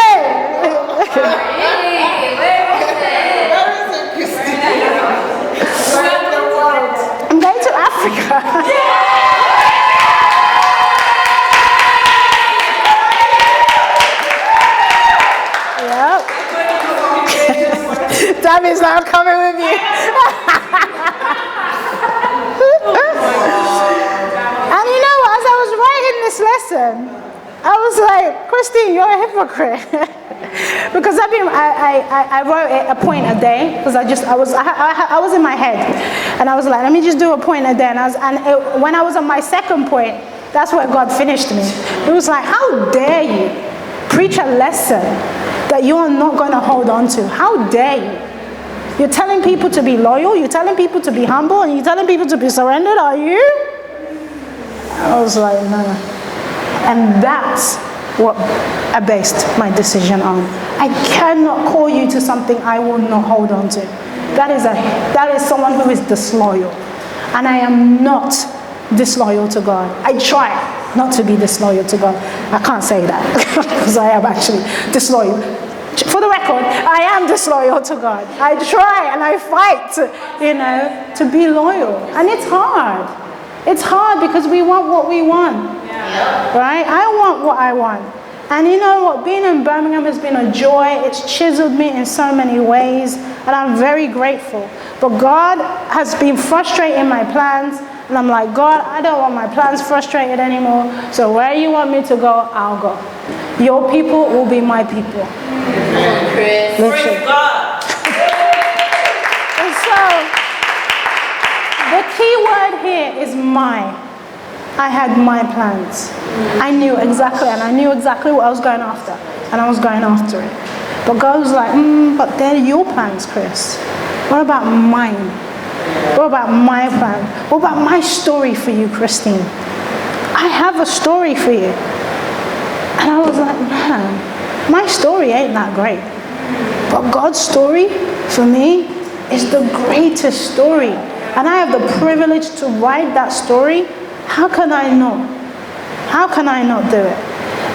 I'm going to Africa. Yep. That means I'm coming with you. And you know what? As I was writing this lesson, I was like, Christine, you're a hypocrite. Because I wrote a point a day, because I was in my head, and I was like, let me just do a point a day. And when I was on my second point, that's where God finished me. It was like, how dare you preach a lesson that you are not going to hold on to? How dare you? You're telling people to be loyal, you're telling people to be humble, and you're telling people to be surrendered, are you? I was like, no. And that's what I based my decision on. I cannot call you to something I will not hold on to. That is someone who is disloyal. And I am not disloyal to God. I try not to be disloyal to God. I can't say that because I am actually disloyal. For the record, I am disloyal to God. I try and I fight, to be loyal. And it's hard. It's hard because we want what we want. Right? I want what I want. And you know what? Being in Birmingham has been a joy. It's chiseled me in so many ways. And I'm very grateful. But God has been frustrating my plans. And I'm like, God, I don't want my plans frustrated anymore. So where you want me to go, I'll go. Your people will be my people. Chris. Literally. God. And so, the key word here is my. I had my plans. I knew exactly what I was going after. And I was going after it. But God was like, but they're your plans, Chris. What about mine? What about my plan? What about my story for you, Christine? I have a story for you. And I was like, man, my story ain't that great. But God's story for me is the greatest story. And I have the privilege to write that story. How can I not? How can I not do it?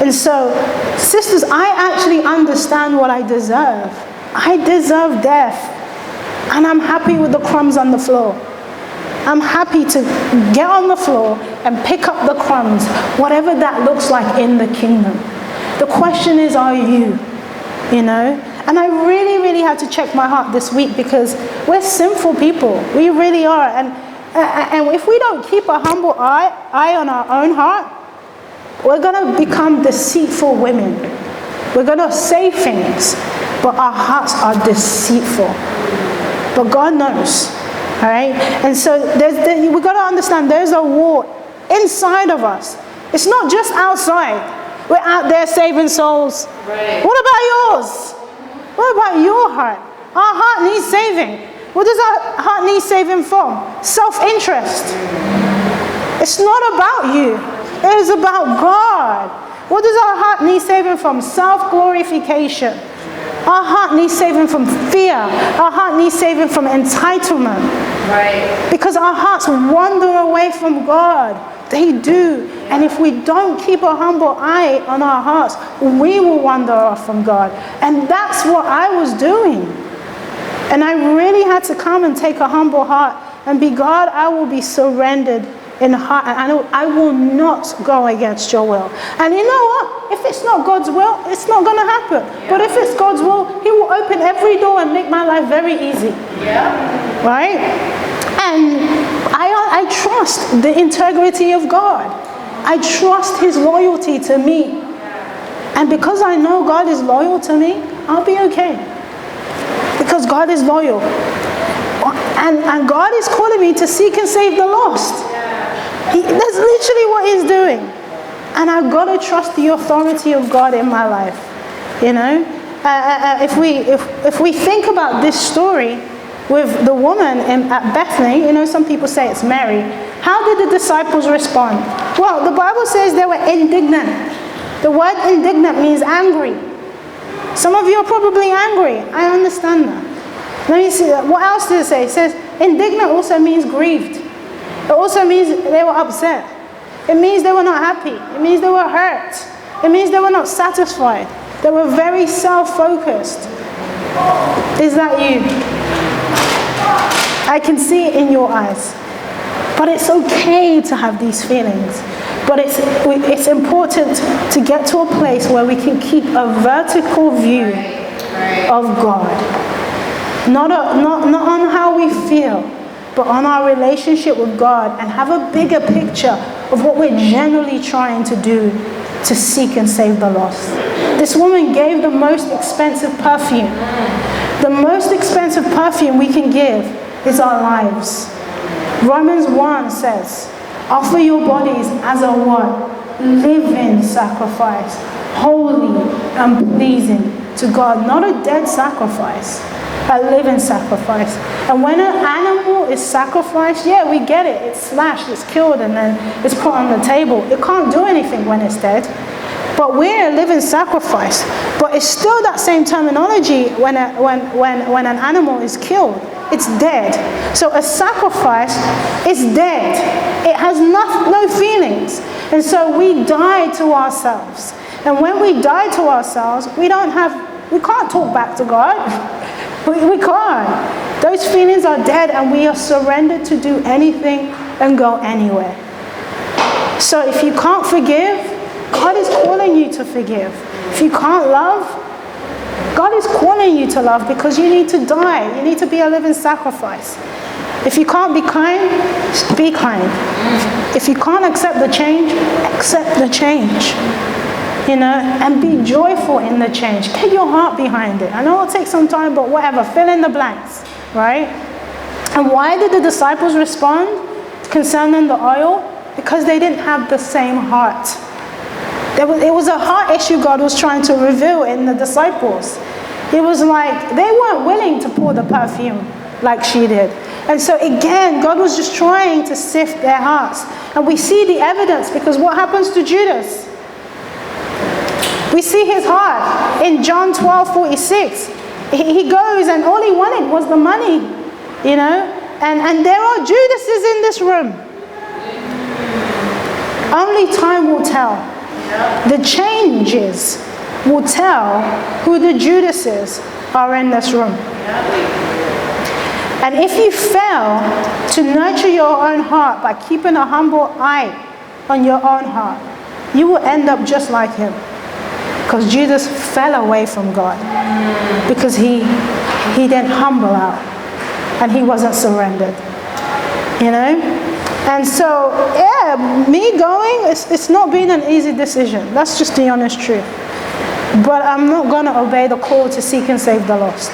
And so, sisters, I actually understand what I deserve. I deserve death. And I'm happy with the crumbs on the floor. I'm happy to get on the floor and pick up the crumbs, whatever that looks like in the kingdom. The question is, are you? And I really, really had to check my heart this week because we're sinful people. We really are. And if we don't keep a humble eye on our own heart, we're going to become deceitful women. We're going to say things, but our hearts are deceitful. But God knows, all right? And so we've got to understand there's a war inside of us. It's not just outside. We're out there saving souls. Right. What about yours? What about your heart? Our heart needs saving. What does our heart need saving from? Self-interest. It's not about you. It is about God. What does our heart need saving from? Self-glorification. Our heart needs saving from fear. Our heart needs saving from entitlement. Right. Because our hearts wander away from God. They do. And if we don't keep a humble eye on our hearts, we will wander off from God. And that's what I was doing. And I really had to come and take a humble heart and be, God, I will be surrendered in heart. And I will not go against your will. And you know what? If it's not God's will, it's not going to happen. Yeah. But if it's God's will, He will open every door and make my life very easy. Yeah. Right? And I trust the integrity of God. I trust His loyalty to me. And because I know God is loyal to me, I'll be okay. Because God is loyal. And God is calling me to seek and save the lost. That's literally what He's doing. And I've got to trust the authority of God in my life. If we think about this story with the woman at Bethany, some people say it's Mary. How did the disciples respond? Well, the Bible says they were indignant. The word indignant means angry. Some of you are probably angry. I understand that. Let me see. What else does it say? It says indignant also means grieved. It also means they were upset. It means they were not happy. It means they were hurt. It means they were not satisfied. They were very self-focused. Is that you? I can see it in your eyes. But it's okay to have these feelings. But it's important to get to a place where we can keep a vertical view of God. Not on how we feel, but on our relationship with God, and have a bigger picture of what we're generally trying to do to seek and save the lost. This woman gave the most expensive perfume. The most expensive perfume we can give is our lives. Romans 1 says, offer your bodies as a what? Living sacrifice, holy and pleasing to God. Not a dead sacrifice, a living sacrifice. And when an animal is sacrificed, yeah, we get it. It's slashed, it's killed, and then it's put on the table. It can't do anything when it's dead. But we're a living sacrifice. But it's still that same terminology when an animal is killed. It's dead. So a sacrifice is dead. It has no feelings. And so we die to ourselves. And when we die to ourselves, we can't talk back to God. We can't. Those feelings are dead, and we are surrendered to do anything and go anywhere. So if you can't forgive, God is calling you to forgive. If you can't love, God is calling you to love, because you need to die. You need to be a living sacrifice. If you can't be kind, be kind. If you can't accept the change, accept the change. And be joyful in the change. Get your heart behind it. I know it'll take some time, but whatever. Fill in the blanks, right? And why did the disciples respond concerning the oil? Because they didn't have the same heart. It was a heart issue God was trying to reveal in the disciples. It was like they weren't willing to pour the perfume like she did. And so again, God was just trying to sift their hearts. And we see the evidence, because what happens to Judas? We see his heart in John 12:46. He goes, and all he wanted was the money, And there are Judases in this room. Only time will tell. The changes will tell who the Judases are in this room. And if you fail to nurture your own heart by keeping a humble eye on your own heart, you will end up just like him. Because Judas fell away from God. Because he didn't humble out. And he wasn't surrendered. And so, me going, it's not been an easy decision. That's just the honest truth. But I'm not going to obey the call to seek and save the lost.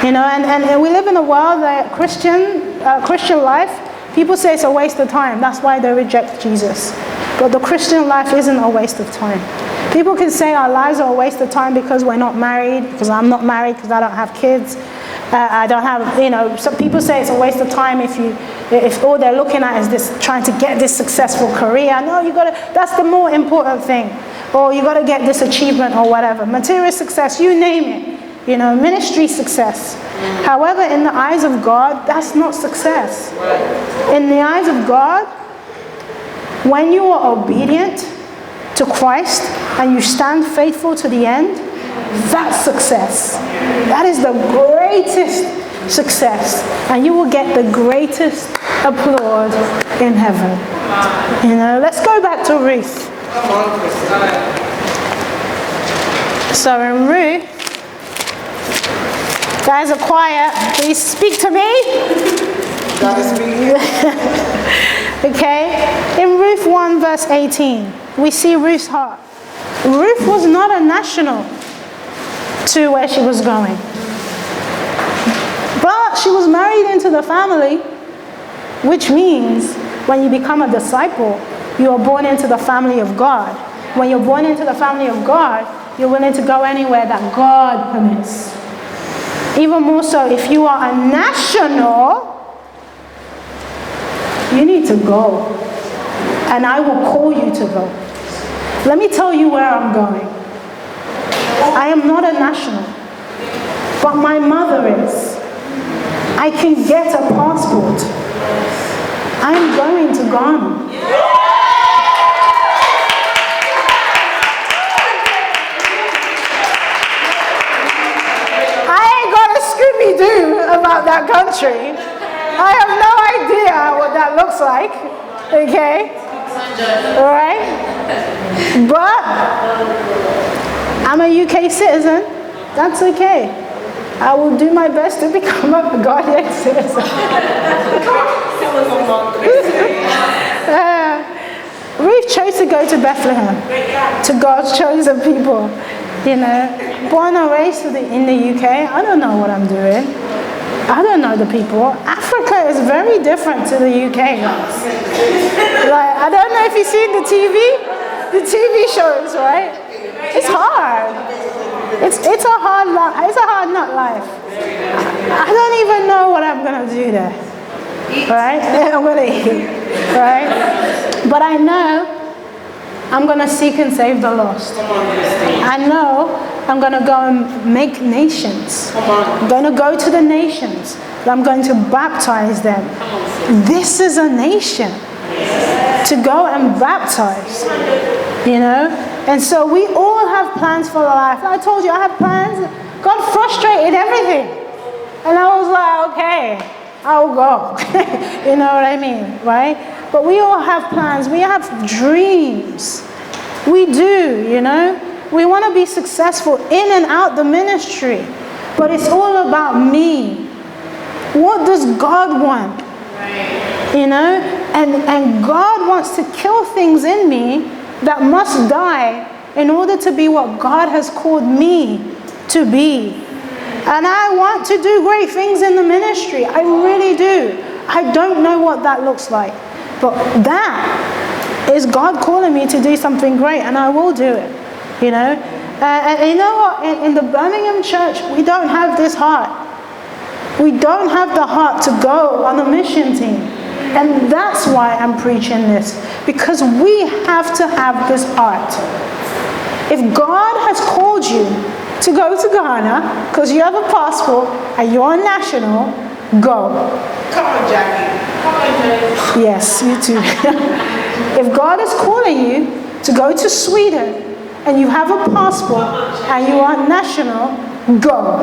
And we live in a world that Christian life, people say it's a waste of time. That's why they reject Jesus. But the Christian life isn't a waste of time. People can say our lives are a waste of time because we're not married, because I'm not married, because I don't have kids. I don't have, some people say it's a waste of time if all they're looking at is this, trying to get this successful career. No, that's the more important thing. Or you got to get this achievement or whatever. Material success, you name it. Ministry success. However, in the eyes of God, that's not success. In the eyes of God, when you are obedient to Christ and you stand faithful to the end, that's success. That is the greatest success. And you will get the greatest applause in heaven. Let's go back to Ruth. Come on, Christine. So in Ruth, guys are quiet. Please speak to me. Gotta speak. Okay. In Ruth 1 verse 18, we see Ruth's heart. Ruth was not a national to where she was going. But she was married into the family, which means when you become a disciple, you are born into the family of God. When you're born into the family of God, you're willing to go anywhere that God permits. Even more so, if you are a national, you need to go. And I will call you to go. Let me tell you where I'm going. I am not a national, but my mother is. I can get a passport. I'm going to Ghana. I ain't got a Scooby-Doo about that country. I have no idea what that looks like. Okay? Alright? But I'm a UK citizen. That's okay. I will do my best to become a Ghanaian citizen. Ruth chose to go to Bethlehem, to God's chosen people. Born and raised in the UK, I don't know what I'm doing. I don't know the people. Africa is very different to the UK. I don't know if you've seen the TV shows, right? It's hard. It's a hard nut life. I don't even know what I'm gonna do there. Right? I'm gonna eat. Right? But I know I'm going to seek and save the lost. I know I'm going to go and make nations. I'm going to go to the nations. I'm going to baptize them. This is a nation to go and baptize. And so we all have plans for life. I told you I had plans. God frustrated everything. And I was like, okay, I'll go. You know what I mean, right? But we all have plans. We have dreams. We do, We want to be successful in and out the ministry. But it's all about me. What does God want? And God wants to kill things in me that must die in order to be what God has called me to be. And I want to do great things in the ministry. I really do. I don't know what that looks like. But that is God calling me to do something great, and I will do it, And you know what? In the Birmingham church, we don't have this heart. We don't have the heart to go on a mission team. And that's why I'm preaching this. Because we have to have this heart. If God has called you to go to Ghana, because you have a passport and you're a national, go. Come on, Jackie. Come on, Jackie. Yes, you too. If God is calling you to go to Sweden and you have a passport and you are national, go.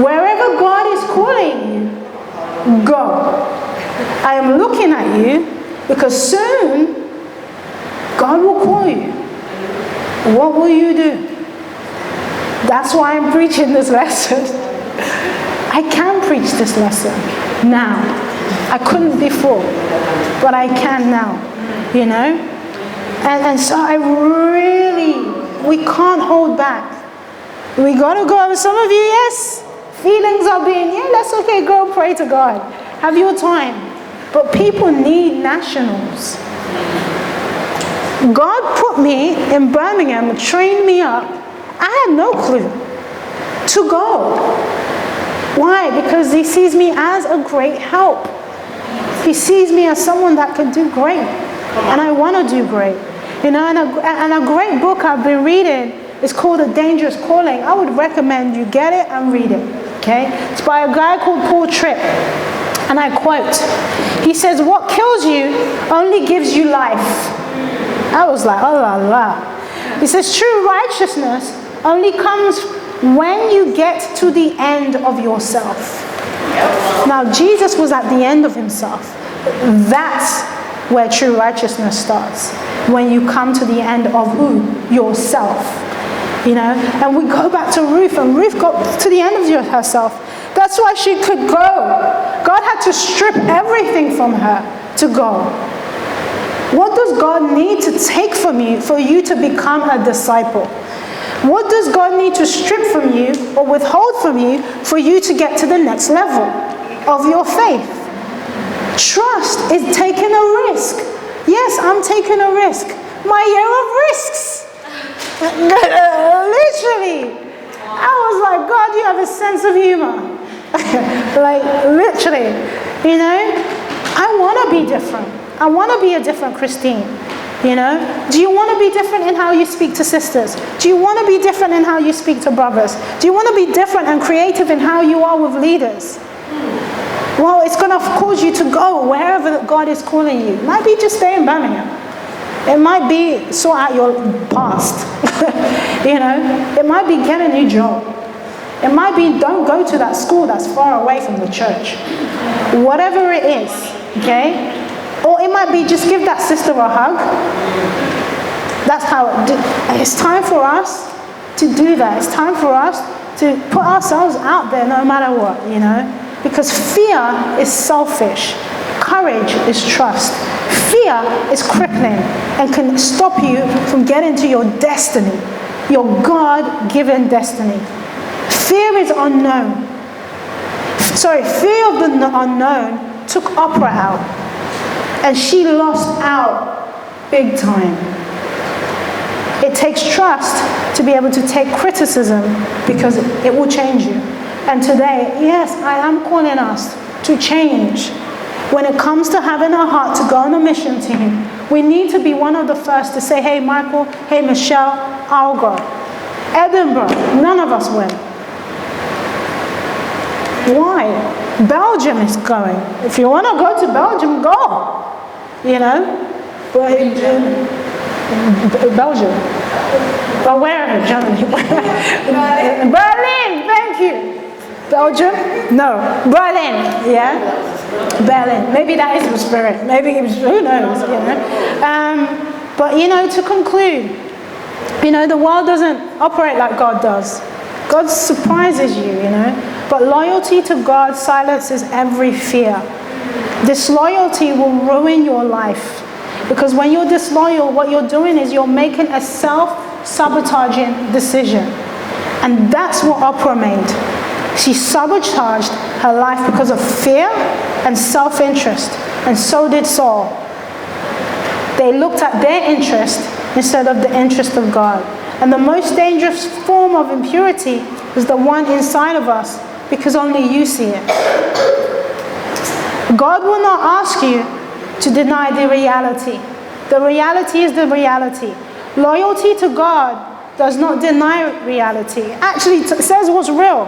Wherever God is calling you, go. I am looking at you because soon God will call you. What will you do? That's why I'm preaching this lesson. I can preach this lesson now. I couldn't before, but I can now, And so we can't hold back. We got to go. Some of you, yes, feelings are being, that's okay, go pray to God. Have your time. But people need nationals. God put me in Birmingham, trained me up. I had no clue to go. Why? Because he sees me as a great help. He sees me as someone that can do great. And I want to do great. And a great book I've been reading is called A Dangerous Calling. I would recommend you get it and read it. Okay? It's by a guy called Paul Tripp. And I quote, he says, what kills you only gives you life. I was like, oh la la. He says, true righteousness only comes when you get to the end of yourself. Now, Jesus was at the end of himself. That's where true righteousness starts. When you come to the end of who? Yourself. And we go back to Ruth, and Ruth got to the end of herself. That's why she could go. God had to strip everything from her to go. What does God need to take from you for you to become a disciple? What does God need to strip from you or withhold from you for you to get to the next level of your faith? Trust is taking a risk. Yes, I'm taking a risk. My year of risks. Literally. I was like, God, you have a sense of humor. Literally. I want to be different. I want to be a different Christine. Do you want to be different in how you speak to sisters? Do you want to be different in how you speak to brothers? Do you want to be different and creative in how you are with leaders? Well, it's going to cause you to go wherever God is calling you. It might be just stay in Birmingham. It might be sort out your past. It might be get a new job. It might be don't go to that school that's far away from the church. Whatever it is, okay? Or it might be just give that sister a hug. That's how it's time for us to do that. It's time for us to put ourselves out there no matter what, Because fear is selfish. Courage is trust. Fear is crippling and can stop you from getting to your destiny, your God-given destiny. Fear is unknown. Fear of the unknown took Oprah out, and she lost out big time. It takes trust to be able to take criticism because it will change you. And today, yes, I am calling us to change. When it comes to having a heart to go on a mission team, we need to be one of the first to say, hey, Michael, hey, Michelle, I'll go. Edinburgh, none of us went. Why? Belgium is going. If you want to go to Belgium, go. You know? Belgium. But where? Germany. Berlin, thank you. Belgium? No. Berlin, yeah? Berlin. Maybe that is the spirit. Maybe it was, who knows, you know? But, you know, to conclude, you know, the world doesn't operate like God does. God surprises you, you know? But loyalty to God silences every fear. Disloyalty will ruin your life. Because when you're disloyal, what you're doing is you're making a self-sabotaging decision. And that's what Oprah made. She sabotaged her life because of fear and self-interest. And so did Saul. They looked at their interest instead of the interest of God. And the most dangerous form of impurity is the one inside of us, because only you see it. God will not ask you to deny the reality. The reality is the reality. Loyalty to God does not deny reality. Actually, it says what's real,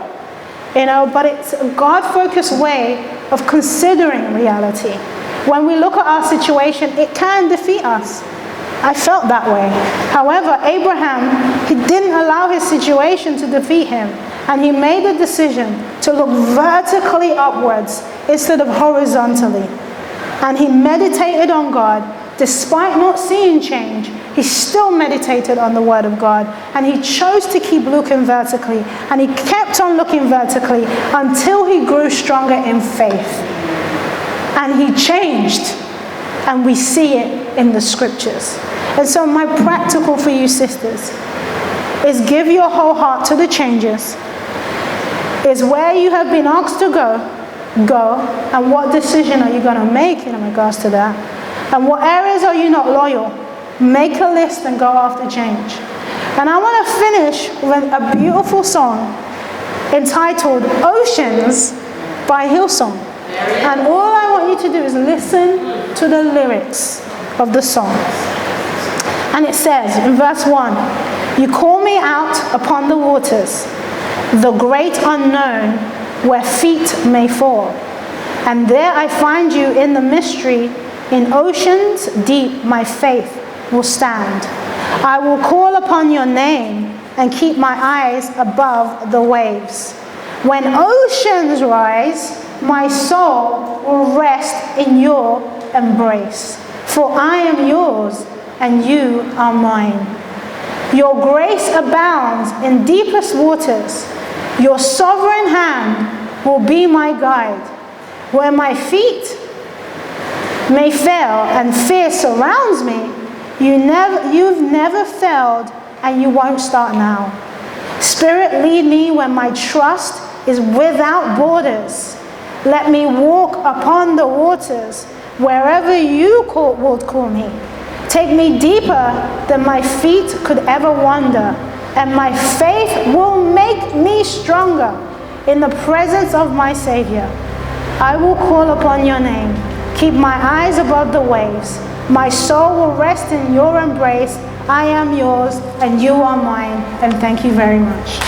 you know, but it's a God-focused way of considering reality. When we look at our situation, it can defeat us. I felt that way. However, Abraham, he didn't allow his situation to defeat him. And he made a decision to look vertically upwards instead of horizontally. And he meditated on God. Despite not seeing change, he still meditated on the Word of God. And he chose to keep looking vertically. And he kept on looking vertically until he grew stronger in faith. And he changed. And we see it in the scriptures. And so my practical for you sisters is give your whole heart to the changes. Is where you have been asked to go, and what decision are you going to make in regards to that? And what areas are you not loyal? Make a list and go after change. And I want to finish with a beautiful song entitled Oceans by Hillsong. And all I want you to do is listen to the lyrics of the song. And it says in verse 1, you call me out upon the waters, the great unknown where feet may fall. And there I find you in the mystery, in oceans deep my faith will stand. I will call upon your name and keep my eyes above the waves. When oceans rise, my soul will rest in your embrace. For I am yours and you are mine. Your grace abounds in deepest waters. Your sovereign hand will be my guide. Where my feet may fail and fear surrounds me, you've never failed and you won't start now. Spirit, lead me when my trust is without borders. Let me walk upon the waters wherever you would call me. Take me deeper than my feet could ever wander, and my faith will make me stronger in the presence of my Savior. I will call upon your name, keep my eyes above the waves. My soul will rest in your embrace. I am yours and you are mine, and thank you very much.